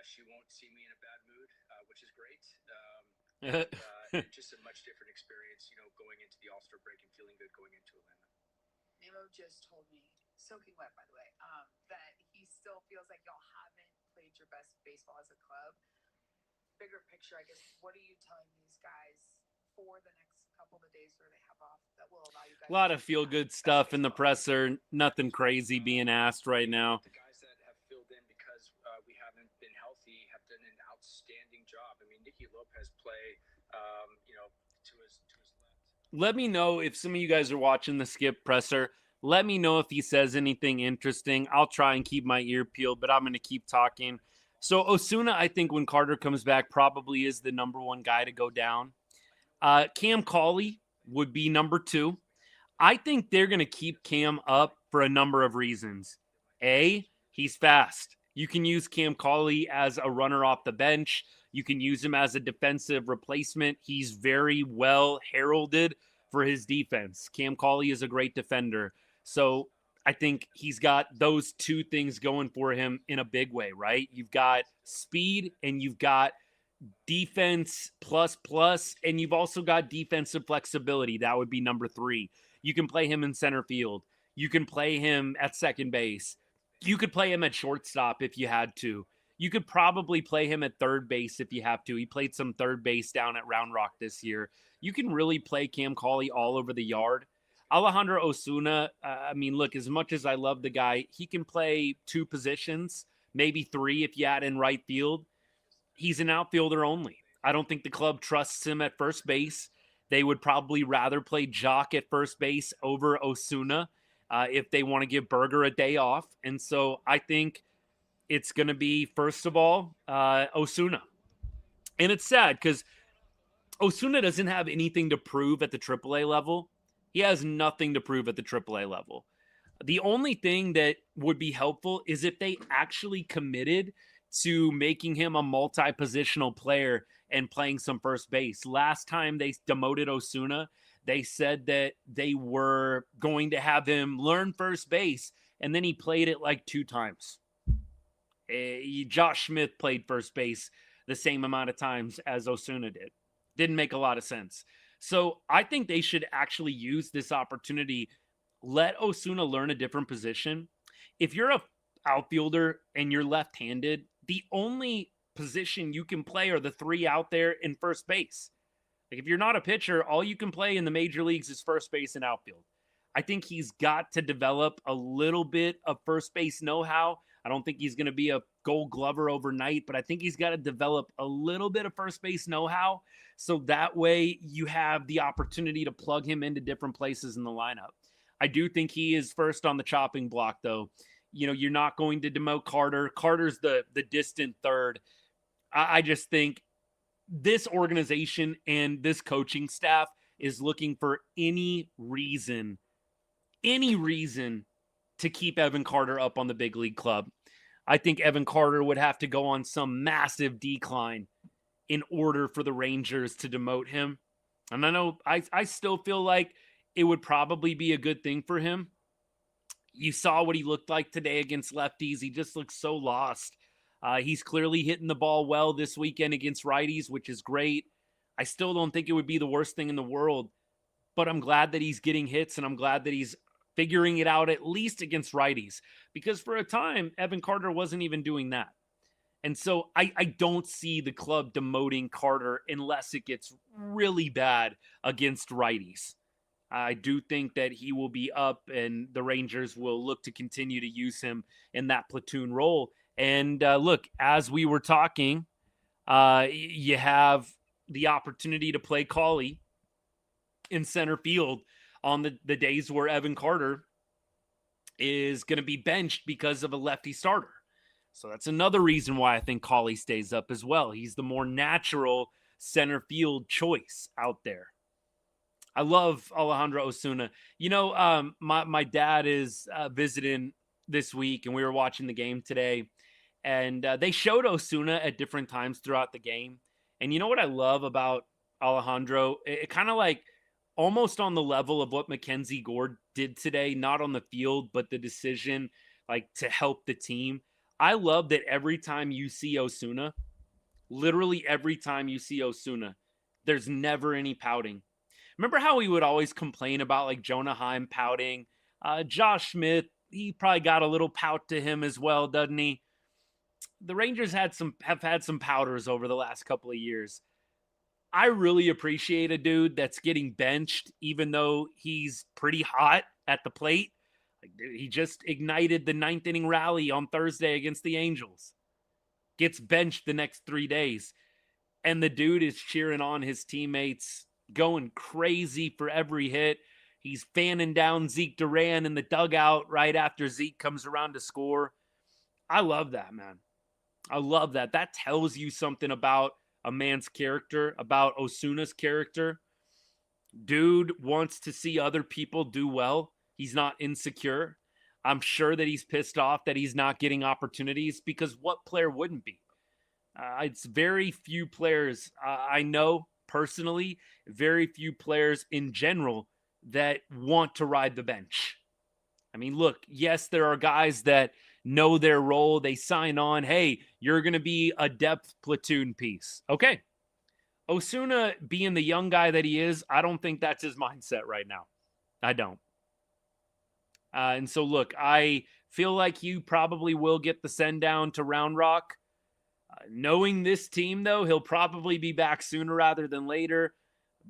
Speaker 2: she won't see me in a bad mood, which is great. Just a much different experience, going into the All-Star break and feeling good going into Atlanta.
Speaker 3: Nimmo just told me, soaking wet by the way, that he still feels like y'all haven't played your best baseball as a club. Bigger picture, I guess, what are you telling these guys for the next couple of days where they have off that will allow you guys?
Speaker 1: A lot of feel-good stuff in the presser. Nothing crazy being asked right now.
Speaker 2: The guys that have filled in because we haven't been healthy have done an outstanding job. I mean, Nicky Lopez play, to his left.
Speaker 1: Let me know if some of you guys are watching the Skip presser. Let me know if he says anything interesting. I'll try and keep my ear peeled, but I'm going to keep talking. So Osuna, I think when Carter comes back, probably is the number one guy to go down. Cam Cauley would be number 2. I think they're going to keep Cam up for a number of reasons. A, he's fast. You can use Cam Cauley as a runner off the bench. You can use him as a defensive replacement. He's very well heralded for his defense. Cam Cauley is a great defender. So I think he's got those two things going for him in a big way, right? You've got speed and you've got defense plus, and you've also got defensive flexibility. That would be number 3. You can play him in center field. You can play him at second base. You could play him at shortstop if you had to. You could probably play him at third base if you have to. He played some third base down at Round Rock this year. You can really play Cam Cauley all over the yard. Alejandro Osuna, look, as much as I love the guy, he can play 2 positions, maybe 3 if you add in right field. He's an outfielder only. I don't think the club trusts him at first base. They would probably rather play Joc at first base over Osuna if they want to give Berger a day off. And so I think it's going to be, first of all, Osuna. And it's sad because Osuna doesn't have anything to prove at the AAA level. He has nothing to prove at the AAA level. The only thing that would be helpful is if they actually committed to making him a multi-positional player and playing some first base. Last time they demoted Osuna, they said that they were going to have him learn first base, and then he played it like 2 times. Josh Smith played first base the same amount of times as Osuna did. Didn't make a lot of sense. So I think they should actually use this opportunity. Let Osuna learn a different position. If you're a outfielder and you're left-handed, the only position you can play are the 3 out there in first base. Like, if you're not a pitcher, all you can play in the major leagues is first base and outfield. I think he's got to develop a little bit of first base know-how. I don't think he's going to be a Gold Glover overnight, but I think he's got to develop a little bit of first base know-how so that way you have the opportunity to plug him into different places in the lineup. I do think he is first on the chopping block, though. You're not going to demote Carter. Carter's the distant third. I just think this organization and this coaching staff is looking for any reason to keep Evan Carter up on the big league club. I think Evan Carter would have to go on some massive decline in order for the Rangers to demote him. And I know I still feel like it would probably be a good thing for him. You saw what he looked like today against lefties. He just looks so lost. He's clearly hitting the ball well this weekend against righties, which is great. I still don't think it would be the worst thing in the world, but I'm glad that he's getting hits, and I'm glad that he's figuring it out at least against righties, because for a time, Evan Carter wasn't even doing that. And so I don't see the club demoting Carter unless it gets really bad against righties. I do think that he will be up, and the Rangers will look to continue to use him in that platoon role. And look, as we were talking, you have the opportunity to play Cawley in center field on the days where Evan Carter is going to be benched because of a lefty starter. So that's another reason why I think Cawley stays up as well. He's the more natural center field choice out there. I love Alejandro Osuna. You know, my dad is visiting this week, and we were watching the game today, and they showed Osuna at different times throughout the game. And you know what I love about Alejandro? It kind of like almost on the level of what MacKenzie Gore did today, not on the field, but the decision like to help the team. I love that every time you see Osuna, literally every time you see Osuna, there's never any pouting. Remember how we would always complain about like Jonah Heim pouting? Josh Smith, he probably got a little pout to him as well, doesn't he? The Rangers have had some pouters over the last couple of years. I really appreciate a dude that's getting benched, even though he's pretty hot at the plate. Like, he just ignited the 9th inning rally on Thursday against the Angels. Gets benched the next 3 days. And the dude is cheering on his teammates, going crazy for every hit. He's fanning down Zeke Duran in the dugout right after Zeke comes around to score. I love that, man. I love that. That tells you something about a man's character, about Osuna's character. Dude wants to see other people do well. He's not insecure. I'm sure that he's pissed off that he's not getting opportunities, because what player wouldn't be? It's very few players I know personally, very few players in general that want to ride the bench. I mean, look, yes, there are guys that know their role. They sign on. Hey, you're going to be a depth platoon piece. Okay. Osuna, being the young guy that he is, I don't think that's his mindset right now. I don't. And so, look, I feel like you probably will get the send down to Round Rock. Knowing this team, though, he'll probably be back sooner rather than later,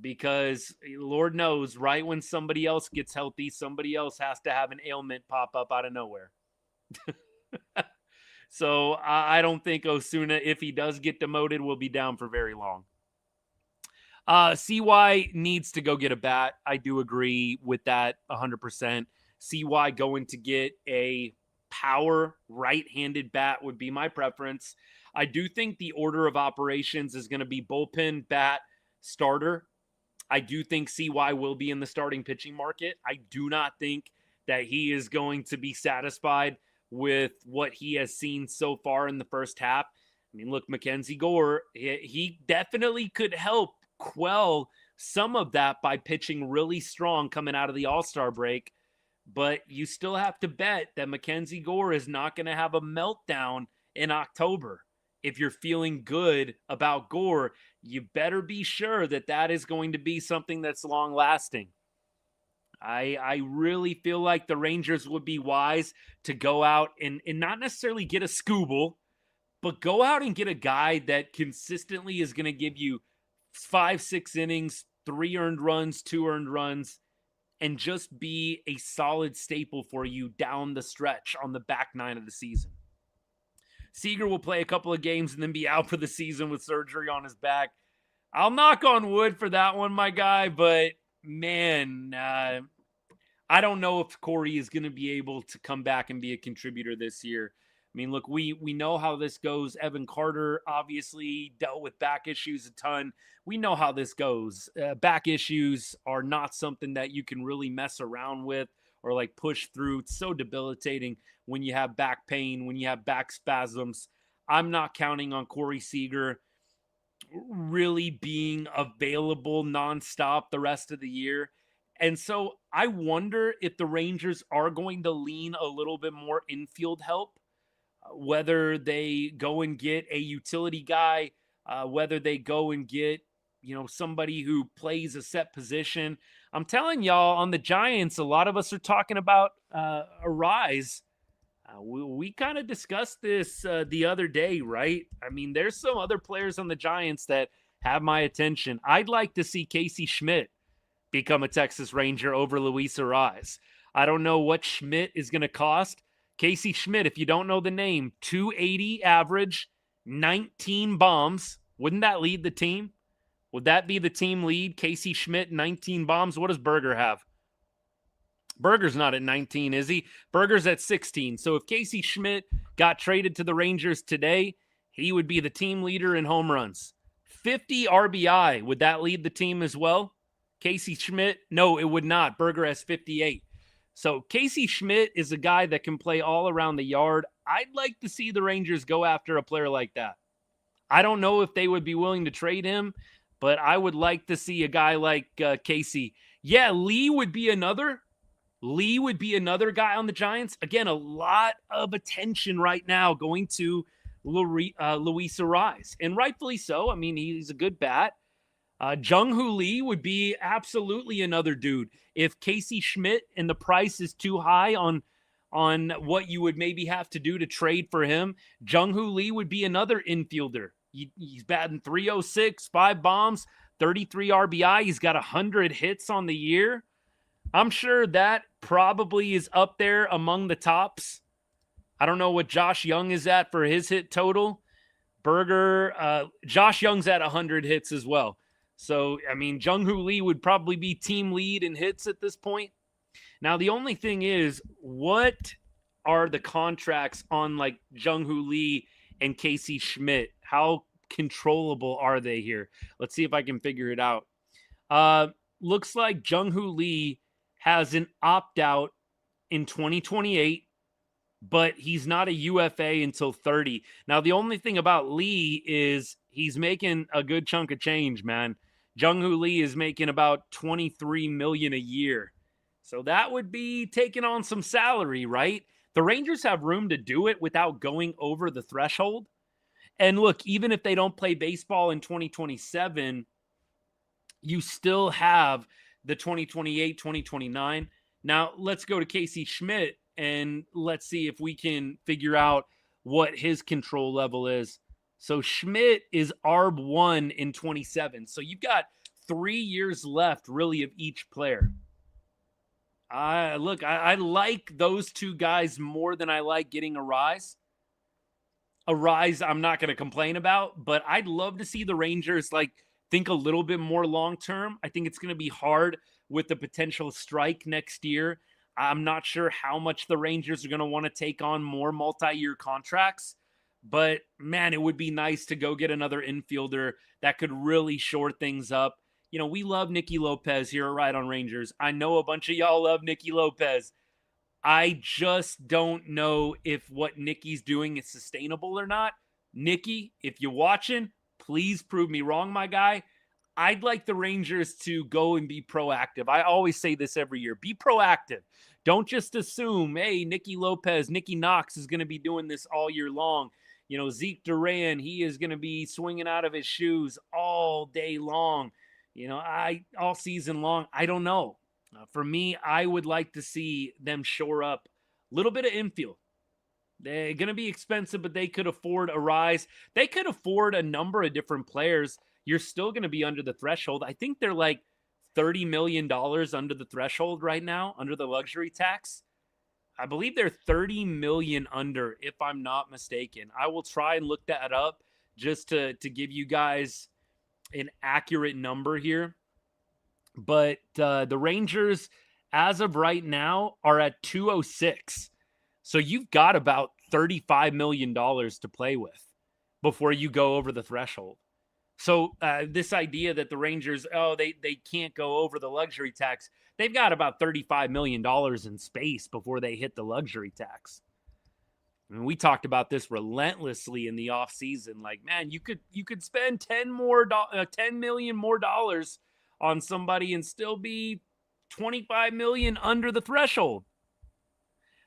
Speaker 1: because Lord knows, right when somebody else gets healthy, somebody else has to have an ailment pop up out of nowhere. So I don't think Osuna, if he does get demoted, will be down for very long. CY needs to go get a bat. I do agree with that 100%. CY going to get a power right-handed bat would be my preference. I do think the order of operations is going to be bullpen, bat, starter. I do think CY will be in the starting pitching market. I do not think that he is going to be satisfied with what he has seen so far in the first half. I mean, look, MacKenzie Gore, he definitely could help quell some of that by pitching really strong coming out of the All-Star break. But you still have to bet that MacKenzie Gore is not going to have a meltdown in October. If you're feeling good about Gore, you better be sure that that is going to be something that's long-lasting. I really feel like the Rangers would be wise to go out and not necessarily get a Scooble, but go out and get a guy that consistently is going to give you 5-6 innings, 3 earned runs, 2 earned runs, and just be a solid staple for you down the stretch on the back 9 of the season. Seager will play a couple of games and then be out for the season with surgery on his back. I'll knock on wood for that one, my guy, but man, I don't know if Corey is going to be able to come back and be a contributor this year. I mean, look, we know how this goes. Evan Carter obviously dealt with back issues a ton. We know how this goes. Back issues are not something that you can really mess around with or like push through. It's so debilitating when you have back pain, when you have back spasms. I'm not counting on Corey Seager really being available nonstop the rest of the year. And so I wonder if the Rangers are going to lean a little bit more infield help, whether they go and get a utility guy, whether they go and get, somebody who plays a set position. I'm telling y'all, on the Giants, a lot of us are talking about a rise. We kind of discussed this the other day, right? I mean, there's some other players on the Giants that have my attention. I'd like to see Casey Schmidt become a Texas Ranger over Luis Arraez. I don't know what Schmidt is going to cost. Casey Schmidt, if you don't know the name, 280 average, 19 bombs. Wouldn't that lead the team? Would that be the team lead? Casey Schmidt, 19 bombs. What does Berger have? Berger's not at 19, is he? Berger's at 16. So if Casey Schmidt got traded to the Rangers today, he would be the team leader in home runs. 50 RBI. Would that lead the team as well? Casey Schmidt? No, it would not. Berger has 58. So Casey Schmidt is a guy that can play all around the yard. I'd like to see the Rangers go after a player like that. I don't know if they would be willing to trade him, but I would like to see a guy like Casey. Yeah, Lee would be another guy on the Giants. Again, a lot of attention right now going to Luis Arraez, and rightfully so. I mean, he's a good bat. Jung Lee would be absolutely another dude. If Casey Schmidt and the price is too high on what you would maybe have to do to trade for him, Jung Lee would be another infielder. He's batting .306, 5 bombs, 33 RBI. He's got 100 hits on the year. I'm sure that probably is up there among the tops. I don't know what Josh Jung is at for his hit total. Josh Jung's at 100 hits as well. So, I mean, Jung Lee would probably be team lead in hits at this point. Now, the only thing is, what are the contracts on like Jung Lee and Casey Schmidt? How controllable are they here? Let's see if I can figure it out. Looks like Jung Lee has an opt-out in 2028, but he's not a UFA until 30. Now, the only thing about Lee is he's making a good chunk of change, man. Jung Lee is making about $23 million a year. So that would be taking on some salary, right? The Rangers have room to do it without going over the threshold. And look, even if they don't play baseball in 2027, you still have the 2028, 2029. Now, let's go to Casey Schmidt and let's see if we can figure out what his control level is. So Schmidt is ARB1 in 27. So you've got 3 years left, really, of each player. I like those two guys more than I like getting Arraez. Arraez, I'm not going to complain about, but I'd love to see the Rangers think a little bit more long-term. I think it's going to be hard with the potential strike next year. I'm not sure how much the Rangers are going to want to take on more multi-year contracts, but man, it would be nice to go get another infielder that could really shore things up. You know, we love Nicky Lopez here at Right on Rangers. I know a bunch of y'all love Nicky Lopez. I just don't know if what Nicky's doing is sustainable or not. Nicky, if you're watching, please prove me wrong, my guy. I'd like the Rangers to go and be proactive. I always say this every year. Be proactive. Don't just assume, hey, Nicky Lopez, Nicky Knox is going to be doing this all year long. You know, Zeke Duran, he is going to be swinging out of his shoes all day long. You know, all season long. I don't know. For me, I would like to see them shore up a little bit of infield. They're going to be expensive, but they could afford Arraez. They could afford a number of different players. You're still going to be under the threshold. I think they're like $30 million under the threshold right now, under the luxury tax. I believe they're 30 million under, if I'm not mistaken. I will try and look that up just to give you guys an accurate number here. But the Rangers, as of right now, are at 206. So you've got about $35 million to play with before you go over the threshold. So this idea that the Rangers, they can't go over the luxury tax, they've got about $35 million in space before they hit the luxury tax. I mean, we talked about this relentlessly in the offseason. Like, man, you could spend $10 million more on somebody and still be $25 million under the threshold.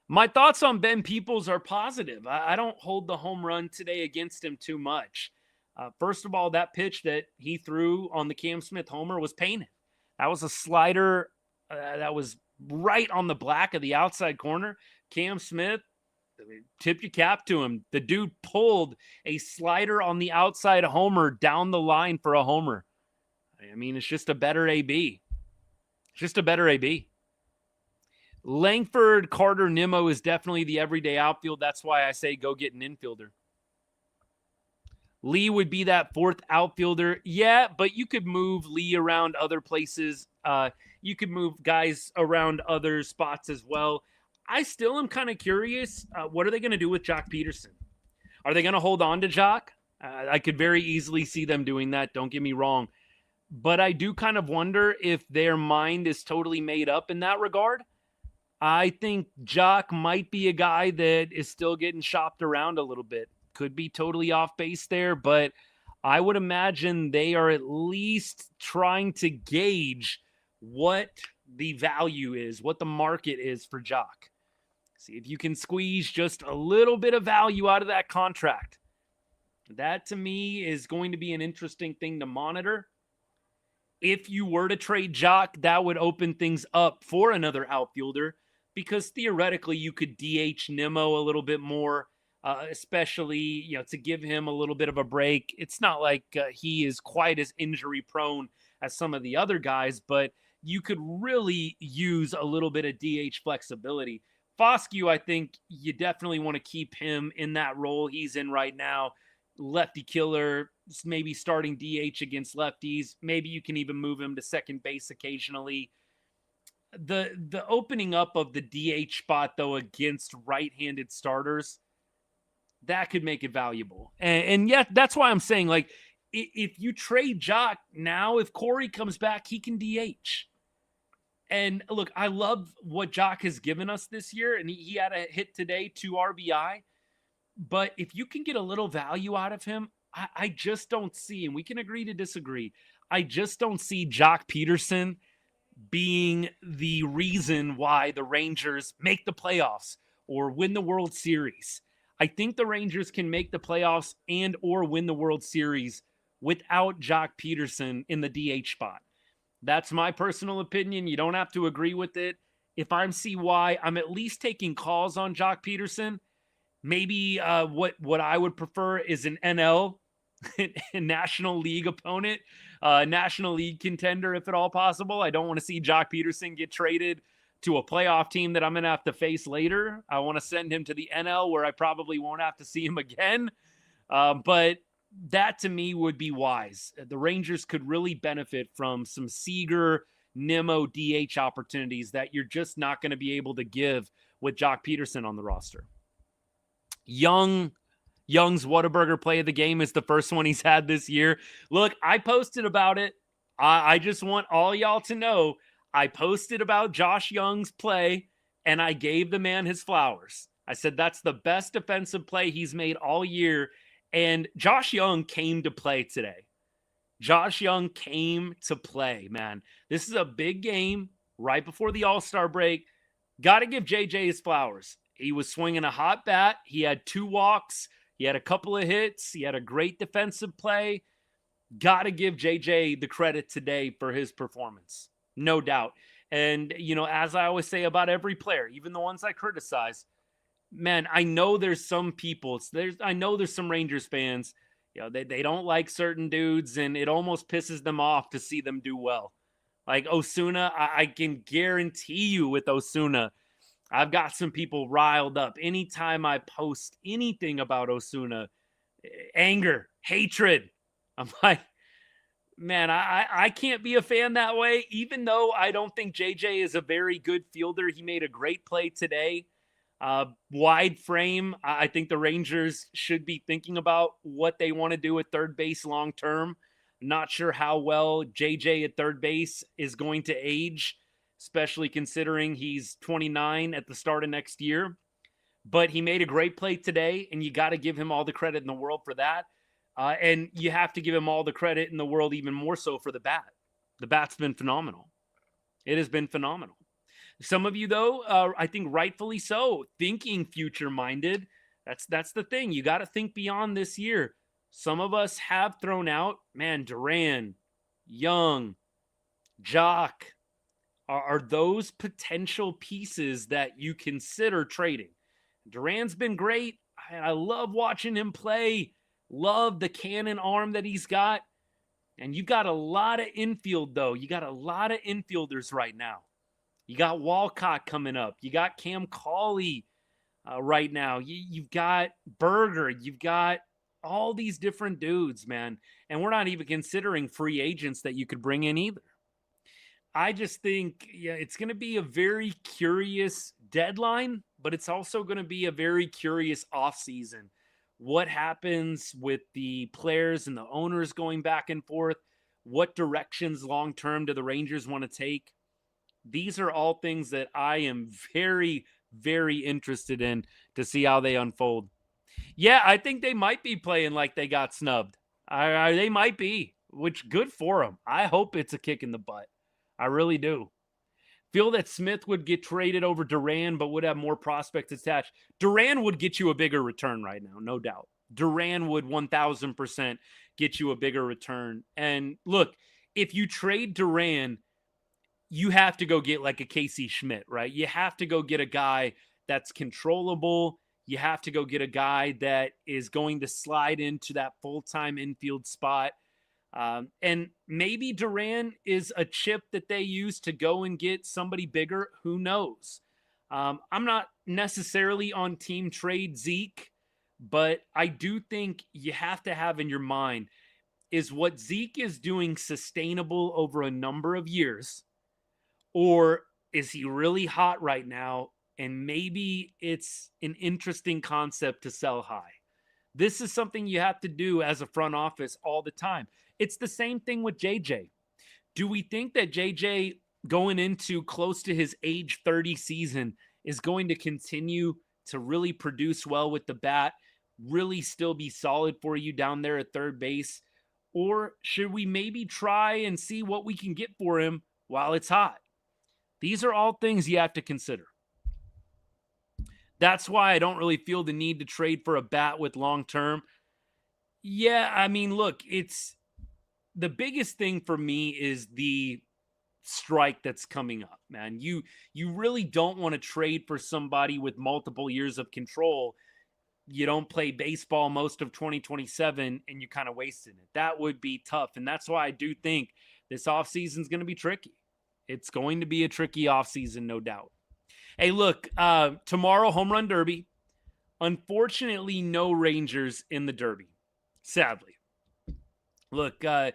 Speaker 1: My thoughts on Ben Peoples are positive. I don't hold the home run today against him too much. First of all, that pitch that he threw on the Cam Smith homer was painted. That was a slider that was right on the black of the outside corner. Cam Smith, tip your cap to him. The dude pulled a slider on the outside homer down the line for a homer. I mean, it's just a better AB. It's just a better AB. Langford, Carter, Nimmo is definitely the everyday outfield. That's why I say go get an infielder. Lee would be that fourth outfielder. Yeah, but you could move Lee around other places. You could move guys around other spots as well. I still am kind of curious. What are they going to do with Joc Pederson? Are they going to hold on to Joc? I could very easily see them doing that. Don't get me wrong. But I do kind of wonder if their mind is totally made up in that regard. I think Joc might be a guy that is still getting shopped around a little bit. Could be totally off base there, but I would imagine they are at least trying to gauge what the value is, what the market is for Joc. See if you can squeeze just a little bit of value out of that contract. That, to me, is going to be an interesting thing to monitor. If you were to trade Joc, that would open things up for another outfielder, because theoretically you could DH Nimmo a little bit more, especially, to give him a little bit of a break. It's not like he is quite as injury prone as some of the other guys, but you could really use a little bit of DH flexibility. Foscue, I think you definitely want to keep him in that role he's in right now. Lefty killer, maybe starting DH against lefties. Maybe you can even move him to second base occasionally. The opening up of the DH spot, though, against right-handed starters, that could make it valuable. And yet, that's why I'm saying, like, if you trade Joc now, if Corey comes back, he can DH. And look, I love what Joc has given us this year, and he had a hit today, 2 RBI. But if you can get a little value out of him, I just don't see, and we can agree to disagree, I just don't see Joc Pederson being the reason why the Rangers make the playoffs or win the World Series. I think the Rangers can make the playoffs and or win the World Series without Joc Pederson in the DH spot. That's my personal opinion. You don't have to agree with it. If I'm CY, I'm at least taking calls on Joc Pederson. Maybe what I would prefer is an NL, National League opponent, National League contender, if at all possible. I don't want to see Joc Pederson get traded to a playoff team that I'm going to have to face later. I want to send him to the NL where I probably won't have to see him again. But that, to me, would be wise. The Rangers could really benefit from some Seager, Nimmo DH opportunities that you're just not going to be able to give with Joc Pederson on the roster. Jung's Whataburger play of the game is the first one he's had this year. Look, I posted about it. I just want all y'all to know I posted about Josh Jung's play, and I gave the man his flowers. I said that's the best defensive play he's made all year, and Josh Jung came to play today. Josh Jung came to play, man. This is a big game right before the All-Star break. Got to give JJ his flowers. He was swinging a hot bat. He had 2 walks. He had a couple of hits. He had a great defensive play. Got to give JJ the credit today for his performance. No doubt. And, as I always say about every player, even the ones I criticize, man, I know there's some people, I know there's some Rangers fans, they don't like certain dudes, and it almost pisses them off to see them do well. Like Osuna, I can guarantee you with Osuna, I've got some people riled up. Anytime I post anything about Osuna, anger, hatred, I'm like, man, I can't be a fan that way, even though I don't think JJ is a very good fielder. He made a great play today. Wide frame. I think the Rangers should be thinking about what they want to do at third base long term. Not sure how well JJ at third base is going to age, especially considering he's 29 at the start of next year. But he made a great play today, and you got to give him all the credit in the world for that. And you have to give him all the credit in the world, even more so for the bat. The bat's been phenomenal. It has been phenomenal. Some of you, though, I think rightfully so, thinking future-minded. That's the thing. You got to think beyond this year. Some of us have thrown out, man, Duran, Jung, Joc. Are those potential pieces that you consider trading? Duran's been great. I love watching him play. Love the cannon arm that he's got. And you got a lot of infield, though. You got a lot of infielders right now. You got Walcott coming up. You got Cam Cauley right now. You've got Berger. You've got all these different dudes, man. And we're not even considering free agents that you could bring in either. I just think it's going to be a very curious deadline, but it's also going to be a very curious offseason. What happens with the players and the owners going back and forth? What directions long-term do the Rangers want to take? These are all things that I am very, very interested in to see how they unfold. Yeah, I think they might be playing like they got snubbed. They might be, which good for them. I hope it's a kick in the butt. I really do. Feel that Smith would get traded over Duran, but would have more prospects attached. Duran would get you a bigger return right now, no doubt. Duran would 1,000% get you a bigger return. And look, if you trade Duran, you have to go get like a Casey Schmidt, right? You have to go get a guy that's controllable. You have to go get a guy that is going to slide into that full-time infield spot. And maybe Duran is a chip that they use to go and get somebody bigger. Who knows? I'm not necessarily on team trade Zeke, but I do think you have to have in your mind, is what Zeke is doing sustainable over a number of years? Or is he really hot right now? And maybe it's an interesting concept to sell high. This is something you have to do as a front office all the time. It's the same thing with JJ. Do we think that JJ going into close to his age 30 season is going to continue to really produce well with the bat, really still be solid for you down there at third base? Or should we maybe try and see what we can get for him while it's hot? These are all things you have to consider. That's why I don't really feel the need to trade for a bat with long-term. Yeah, I mean, look, it's the biggest thing for me is the strike that's coming up, man. You really don't want to trade for somebody with multiple years of control. You don't play baseball most of 2027 and you kind of wasted it. That would be tough. And that's why I do think this offseason is going to be tricky. It's going to be a tricky offseason, no doubt. Hey, look, tomorrow, Home Run Derby. Unfortunately, no Rangers in the Derby, sadly. Look, I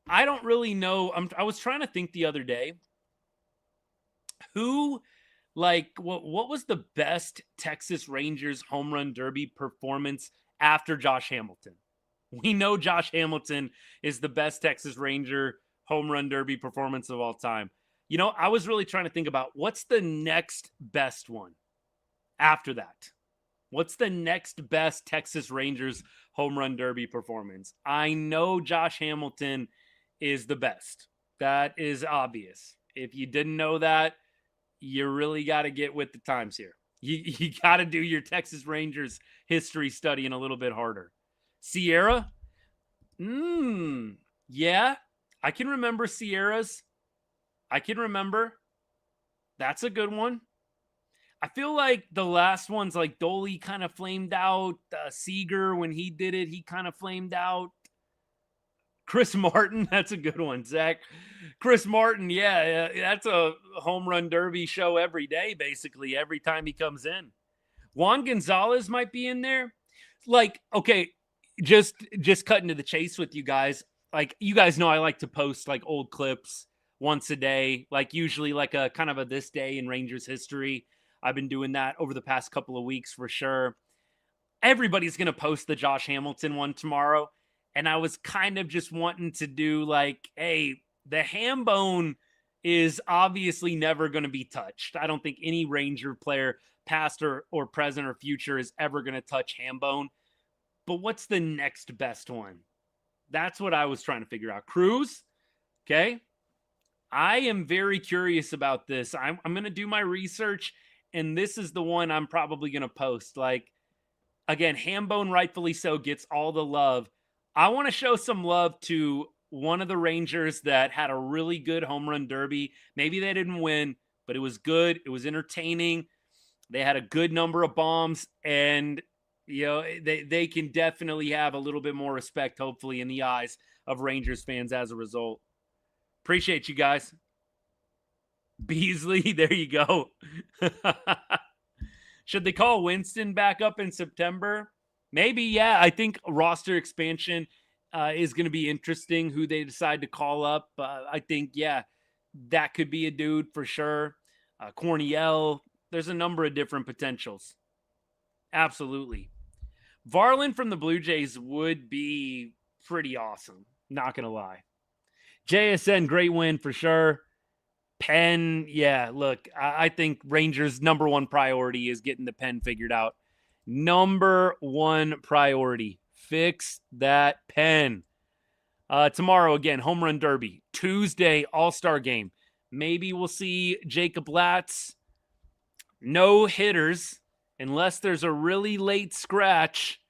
Speaker 1: don't really know. I was trying to think the other day. What was the best Texas Rangers Home Run Derby performance after Josh Hamilton? We know Josh Hamilton is the best Texas Ranger Home Run Derby performance of all time. You know, I was really trying to think about what's the next best one after that. What's the next best Texas Rangers Home Run Derby performance? I know Josh Hamilton is the best. That is obvious. If you didn't know that, you really got to get with the times here. You got to do your Texas Rangers history studying a little bit harder. Sierra? Yeah, I can remember Sierra's. I can remember. That's a good one. I feel like the last ones, like Dolly kind of flamed out. Seager, when he did it, he kind of flamed out. Chris Martin, that's a good one, Zach. Chris Martin, yeah, that's a home run derby show every day, basically, every time he comes in. Juan Gonzalez might be in there. Like, okay, just cutting to the chase with you guys. Like, you guys know I like to post, like, old clips once a day, like usually like a kind of a this day in Rangers history. I've been doing that over the past couple of weeks for sure. Everybody's going to post the Josh Hamilton one tomorrow. And I was kind of just wanting to do like, hey, the ham bone is obviously never going to be touched. I don't think any Ranger player, past or present or future, is ever going to touch ham bone. But what's the next best one? That's what I was trying to figure out. Cruz, okay. I am very curious about this. I'm going to do my research, and this is the one I'm probably going to post. Like, again, Hambone, rightfully so, gets all the love. I want to show some love to one of the Rangers that had a really good home run derby. Maybe they didn't win, but it was good. It was entertaining. They had a good number of bombs, and they can definitely have a little bit more respect, hopefully, in the eyes of Rangers fans as a result. Appreciate you guys. Beasley, there you go. Should they call Winston back up in September? Maybe, yeah. I think roster expansion is going to be interesting, who they decide to call up. I think, yeah, that could be a dude for sure. Corniel, there's a number of different potentials. Absolutely. Varland from the Blue Jays would be pretty awesome. Not going to lie. JSN, great win for sure. Pen, yeah, look, I think Rangers' number one priority is getting the pen figured out. Number one priority. Fix that pen. Tomorrow, again, home run derby. Tuesday, all-star game. Maybe we'll see Jacob Latz. No hitters, unless there's a really late scratch.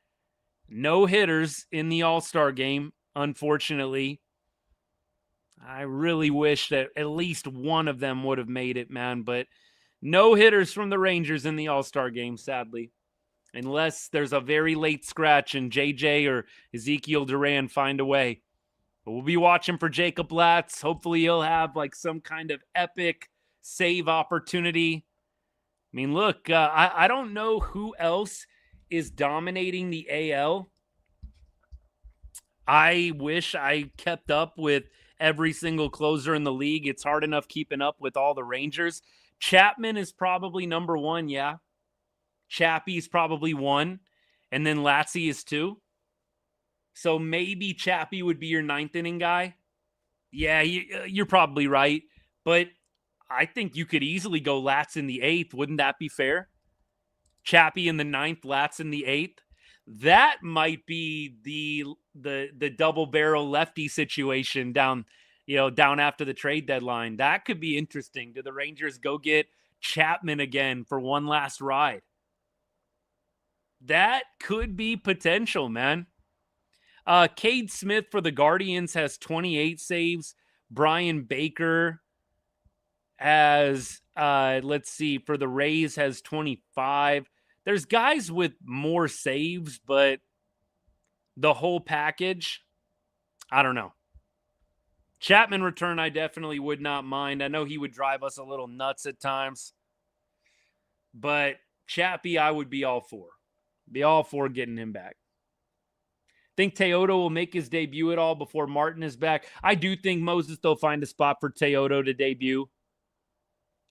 Speaker 1: No hitters in the all-star game, unfortunately. I really wish that at least one of them would have made it, man. But no hitters from the Rangers in the All-Star game, sadly. Unless there's a very late scratch and JJ or Ezekiel Duran find a way. But we'll be watching for Jacob Latz. Hopefully he'll have like some kind of epic save opportunity. I mean, look, I don't know who else is dominating the AL. I wish I kept up with every single closer in the league. It's hard enough keeping up with all the Rangers. Chapman is probably number one, yeah. Chappie's probably one. And then Latzy is two. So maybe Chappie would be your ninth inning guy. Yeah, you're probably right. But I think you could easily go Latz in the eighth. Wouldn't that be fair? Chappie in the ninth, Latz in the eighth. That might be the double barrel lefty situation down after the trade deadline. That could be interesting. Do the Rangers go get Chapman again for one last ride? That could be potential, man. Cade Smith for the Guardians has 28 saves. Brian Baker has, for the Rays has 25. There's guys with more saves, but the whole package, I don't know. Chapman return, I definitely would not mind. I know he would drive us a little nuts at times. But Chappie, I would be all for. Be all for getting him back. Think Teodo will make his debut at all before Martin is back? I do think Moses, they'll find a spot for Teodo to debut.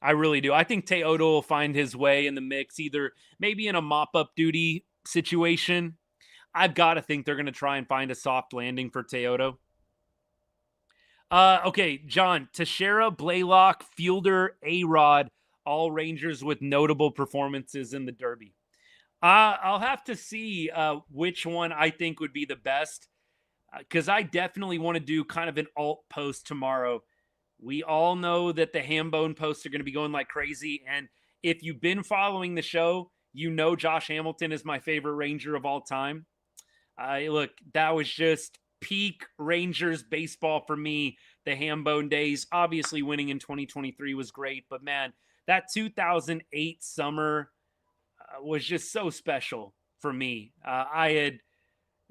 Speaker 1: I really do. I think Teodo will find his way in the mix, either maybe in a mop-up duty situation. I've got to think they're going to try and find a soft landing for Teodo. Okay, John, Teixeira, Blaylock, Fielder, A-Rod, all Rangers with notable performances in the Derby. I'll have to see which one I think would be the best, because I definitely want to do kind of an alt post tomorrow. We all know that the Hambone posts are going to be going like crazy. And if you've been following the show, you know Josh Hamilton is my favorite Ranger of all time. Look, that was just peak Rangers baseball for me, the Hambone days. Obviously, winning in 2023 was great. But, man, that 2008 summer was just so special for me. I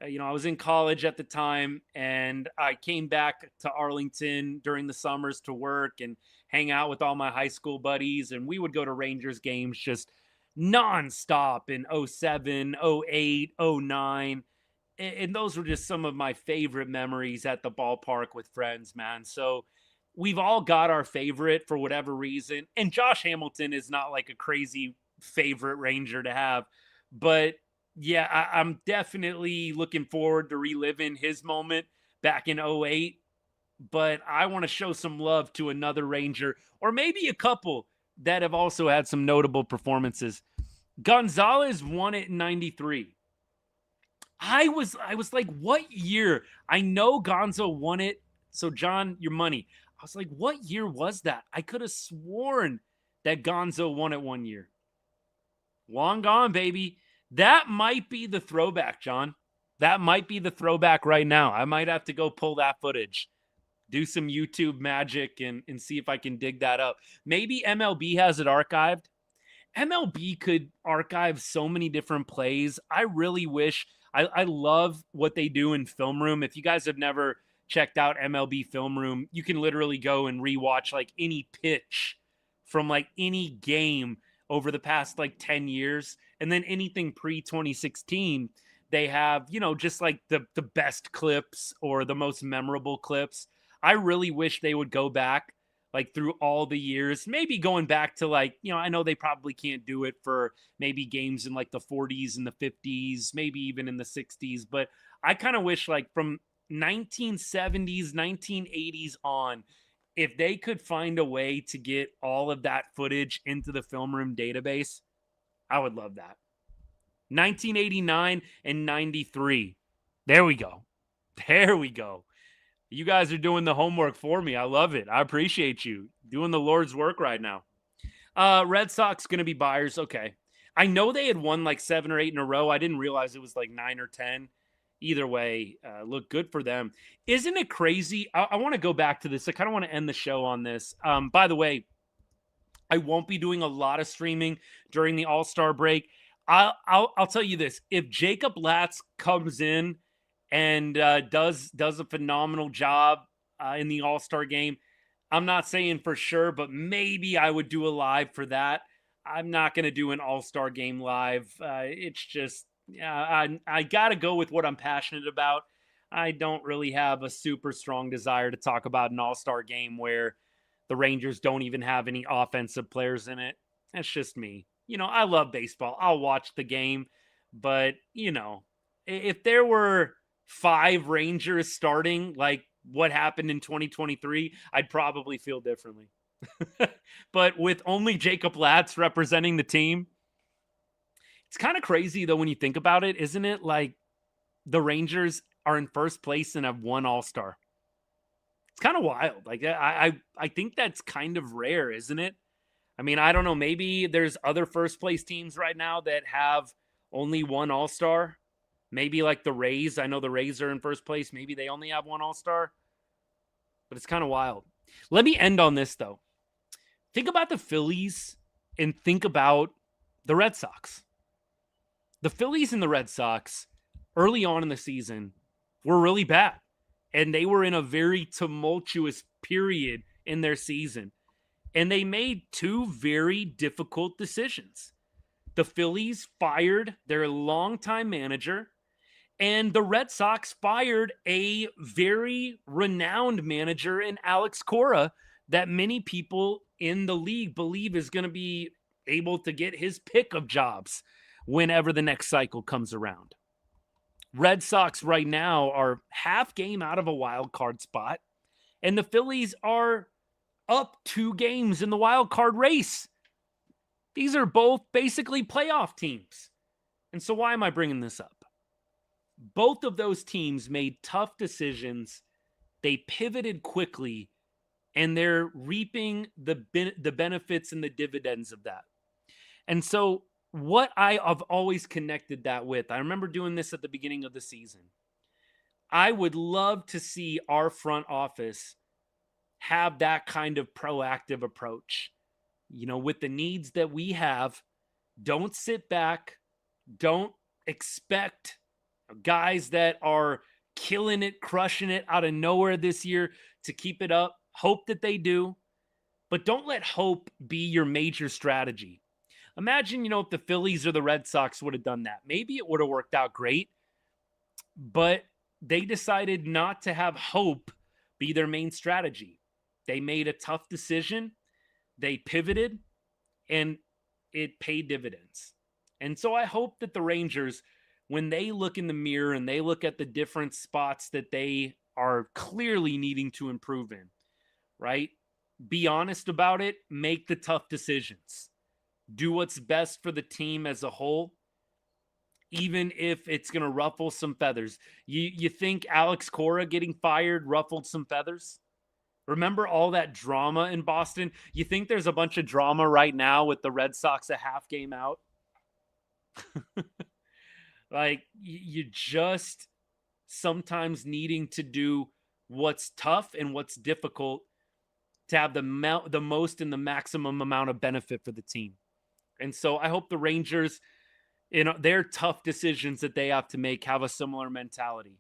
Speaker 1: was in college at the time, and I came back to Arlington during the summers to work and hang out with all my high school buddies, and we would go to Rangers games just nonstop in 07, 08, 09, and those were just some of my favorite memories at the ballpark with friends, man. So we've all got our favorite for whatever reason, and Josh Hamilton is not like a crazy favorite Ranger to have, but yeah, I'm definitely looking forward to reliving his moment back in 08, but I want to show some love to another Ranger, or maybe a couple that have also had some notable performances. Gonzalez won it in 93. I was like, what year? I know Gonzo won it. So, John, your money. I was like, what year was that? I could have sworn that Gonzo won it one year. Long gone, baby. That might be the throwback, John. That might be the throwback right now. I might have to go pull that footage, do some YouTube magic, and see if I can dig that up. Maybe MLB has it archived. MLB could archive so many different plays. I really wish. I love what they do in Film Room. If you guys have never checked out MLB Film Room, you can literally go and rewatch like any pitch from like any game over the past like 10 years. And then anything pre-2016, they have, you know, just like the best clips or the most memorable clips. I really wish they would go back like through all the years, maybe going back to like, you know, I know they probably can't do it for maybe games in like the 40s and the 50s, maybe even in the 60s. But I kind of wish like from 1970s, 1980s on, if they could find a way to get all of that footage into the Film Room database, I would love that. 1989 and 93. There we go. There we go. You guys are doing the homework for me. I love it. I appreciate you doing the Lord's work right now. Red Sox going to be buyers. Okay. I know they had won like 7 or 8 in a row. I didn't realize it was like 9 or 10. Either way, look good for them. Isn't it crazy? I want to go back to this. I kind of want to end the show on this. By the way, I won't be doing a lot of streaming during the All-Star break. I'll tell you this. If Jacob Latz comes in and does a phenomenal job in the All-Star game, I'm not saying for sure, but maybe I would do a live for that. I'm not going to do an All-Star game live. It's just, I got to go with what I'm passionate about. I don't really have a super strong desire to talk about an All-Star game where the Rangers don't even have any offensive players in it. That's just me. You know, I love baseball. I'll watch the game, but, you know, if there were 5 Rangers starting like what happened in 2023, I'd probably feel differently. But with only Jacob Latz representing the team, it's kind of crazy though when you think about it, isn't it? Like the Rangers are in first place and have 1 All-Star. It's kind of wild. Like I think that's kind of rare, isn't it? I mean, I don't know. Maybe there's other first place teams right now that have only 1 All-Star. Maybe like the Rays. I know the Rays are in first place. Maybe they only have 1 All-Star. But it's kind of wild. Let me end on this, though. Think about the Phillies and think about the Red Sox. The Phillies and the Red Sox early on in the season were really bad. And they were in a very tumultuous period in their season. And they made 2 very difficult decisions. The Phillies fired their longtime manager, and the Red Sox fired a very renowned manager in Alex Cora that many people in the league believe is going to be able to get his pick of jobs whenever the next cycle comes around. Red Sox right now are half game out of a wild card spot, and the Phillies are up 2 games in the wild card race. These are both basically playoff teams. And so why am I bringing this up? Both of those teams made tough decisions. They pivoted quickly, and they're reaping the benefits and the dividends of that. And so what I've always connected that with, I remember doing this at the beginning of the season. I would love to see our front office have that kind of proactive approach. You know, with the needs that we have, don't sit back. Don't expect guys that are killing it, crushing it out of nowhere this year to keep it up. Hope that they do, but don't let hope be your major strategy. Imagine, you know, if the Phillies or the Red Sox would have done that. Maybe it would have worked out great, but they decided not to have hope be their main strategy. They made a tough decision. They pivoted, and it paid dividends. And so I hope that the Rangers, when they look in the mirror and they look at the different spots that they are clearly needing to improve in, right? Be honest about it. Make the tough decisions. Do what's best for the team as a whole, even if it's going to ruffle some feathers. You think Alex Cora getting fired ruffled some feathers? Remember all that drama in Boston? You think there's a bunch of drama right now with the Red Sox a half game out? Like, you just sometimes needing to do what's tough and what's difficult to have the most and the maximum amount of benefit for the team. And so I hope the Rangers, in their tough decisions that they have to make, have a similar mentality.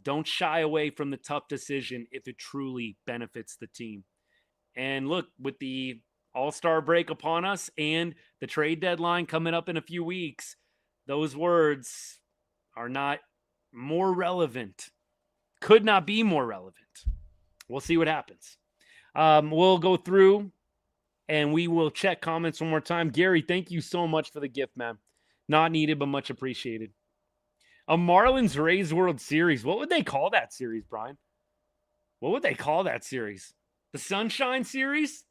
Speaker 1: Don't shy away from the tough decision if it truly benefits the team. And look, with the All-Star break upon us and the trade deadline coming up in a few weeks, those words are not more relevant. Could not be more relevant. We'll see what happens. We'll go through and we will check comments one more time. Gary, thank you so much for the gift, man. Not needed, but much appreciated. A Marlins Rays World Series. What would they call that series, Brian? What would they call that series? The Sunshine Series?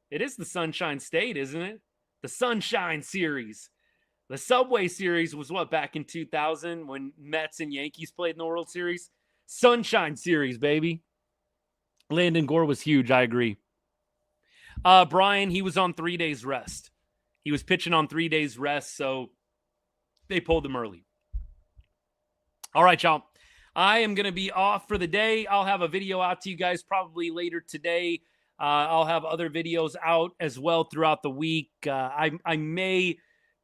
Speaker 1: It is the Sunshine State, isn't it? The Sunshine Series. The Subway Series was what, back in 2000 when Mets and Yankees played in the World Series? Sunshine Series, baby. Landon Gore was huge, I agree. Brian, he was on 3 days rest. He was pitching on 3 days rest, so they pulled him early. All right, y'all. I am going to be off for the day. I'll have a video out to you guys probably later today. I'll have other videos out as well throughout the week. I may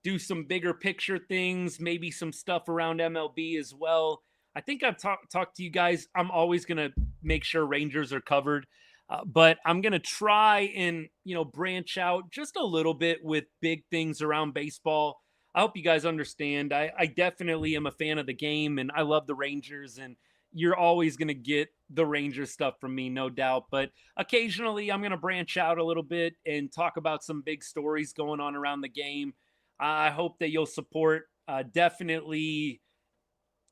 Speaker 1: do some bigger picture things, maybe some stuff around MLB as well. I think I've talked to you guys. I'm always going to make sure Rangers are covered, but I'm going to try and, branch out just a little bit with big things around baseball. I hope you guys understand. I definitely am a fan of the game, and I love the Rangers, and you're always going to get the Rangers stuff from me, no doubt. But occasionally I'm going to branch out a little bit and talk about some big stories going on around the game. I hope that you'll support. Definitely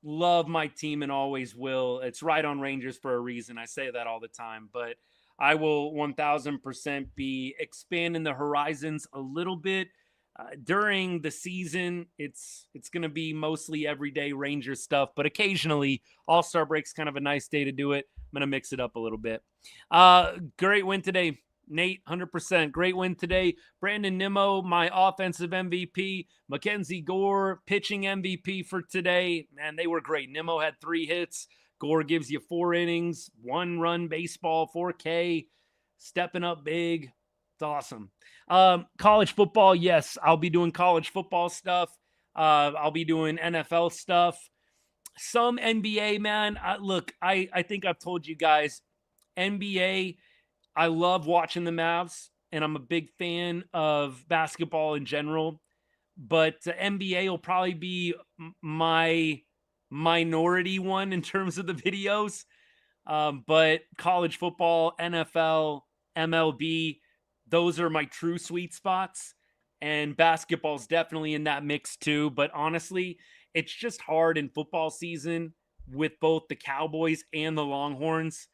Speaker 1: love my team and always will. It's right on Rangers for a reason. I say that all the time, but I will 1000% be expanding the horizons a little bit. During the season, it's going to be mostly everyday Rangers stuff, but occasionally All-Star break's kind of a nice day to do it. I'm going to mix it up a little bit. Great win today, Nate, 100%. Great win today. Brandon Nimmo, my offensive MVP. MacKenzie Gore, pitching MVP for today. Man, they were great. Nimmo had 3 hits. Gore gives you 4 innings, 1-run baseball, 4K, stepping up big. It's awesome. College football, yes, I'll be doing college football stuff. I'll be doing NFL stuff. Some NBA, man. Look, I think I've told you guys, NBA, I love watching the Mavs, and I'm a big fan of basketball in general. But NBA will probably be my minority one in terms of the videos. But college football, NFL, MLB, those are my true sweet spots. And basketball's definitely in that mix too. But honestly, it's just hard in football season with both the Cowboys and the Longhorns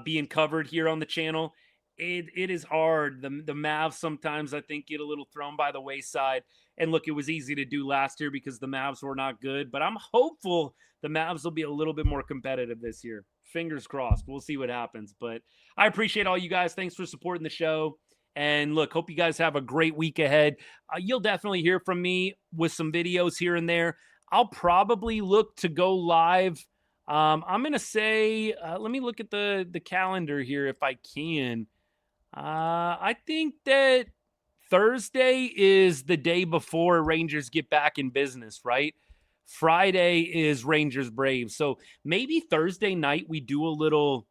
Speaker 1: being covered here on the channel. It is hard. The Mavs sometimes, I think, get a little thrown by the wayside. And look, it was easy to do last year because the Mavs were not good. But I'm hopeful the Mavs will be a little bit more competitive this year. Fingers crossed. We'll see what happens. But I appreciate all you guys. Thanks for supporting the show. And look, hope you guys have a great week ahead. You'll definitely hear from me with some videos here and there. I'll probably look to go live. I'm going to say, let me look at the calendar here if I can. I think that Thursday is the day before Rangers get back in business, right? Friday is Rangers Braves. So maybe Thursday night we do a little,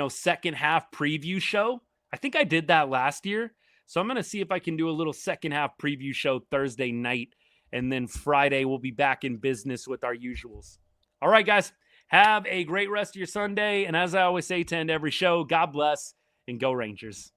Speaker 1: second half preview show. I think I did that last year. So I'm going to see if I can do a little second half preview show Thursday night. And then Friday we'll be back in business with our usuals. All right, guys. Have a great rest of your Sunday. And as I always say to end every show, God bless and go Rangers.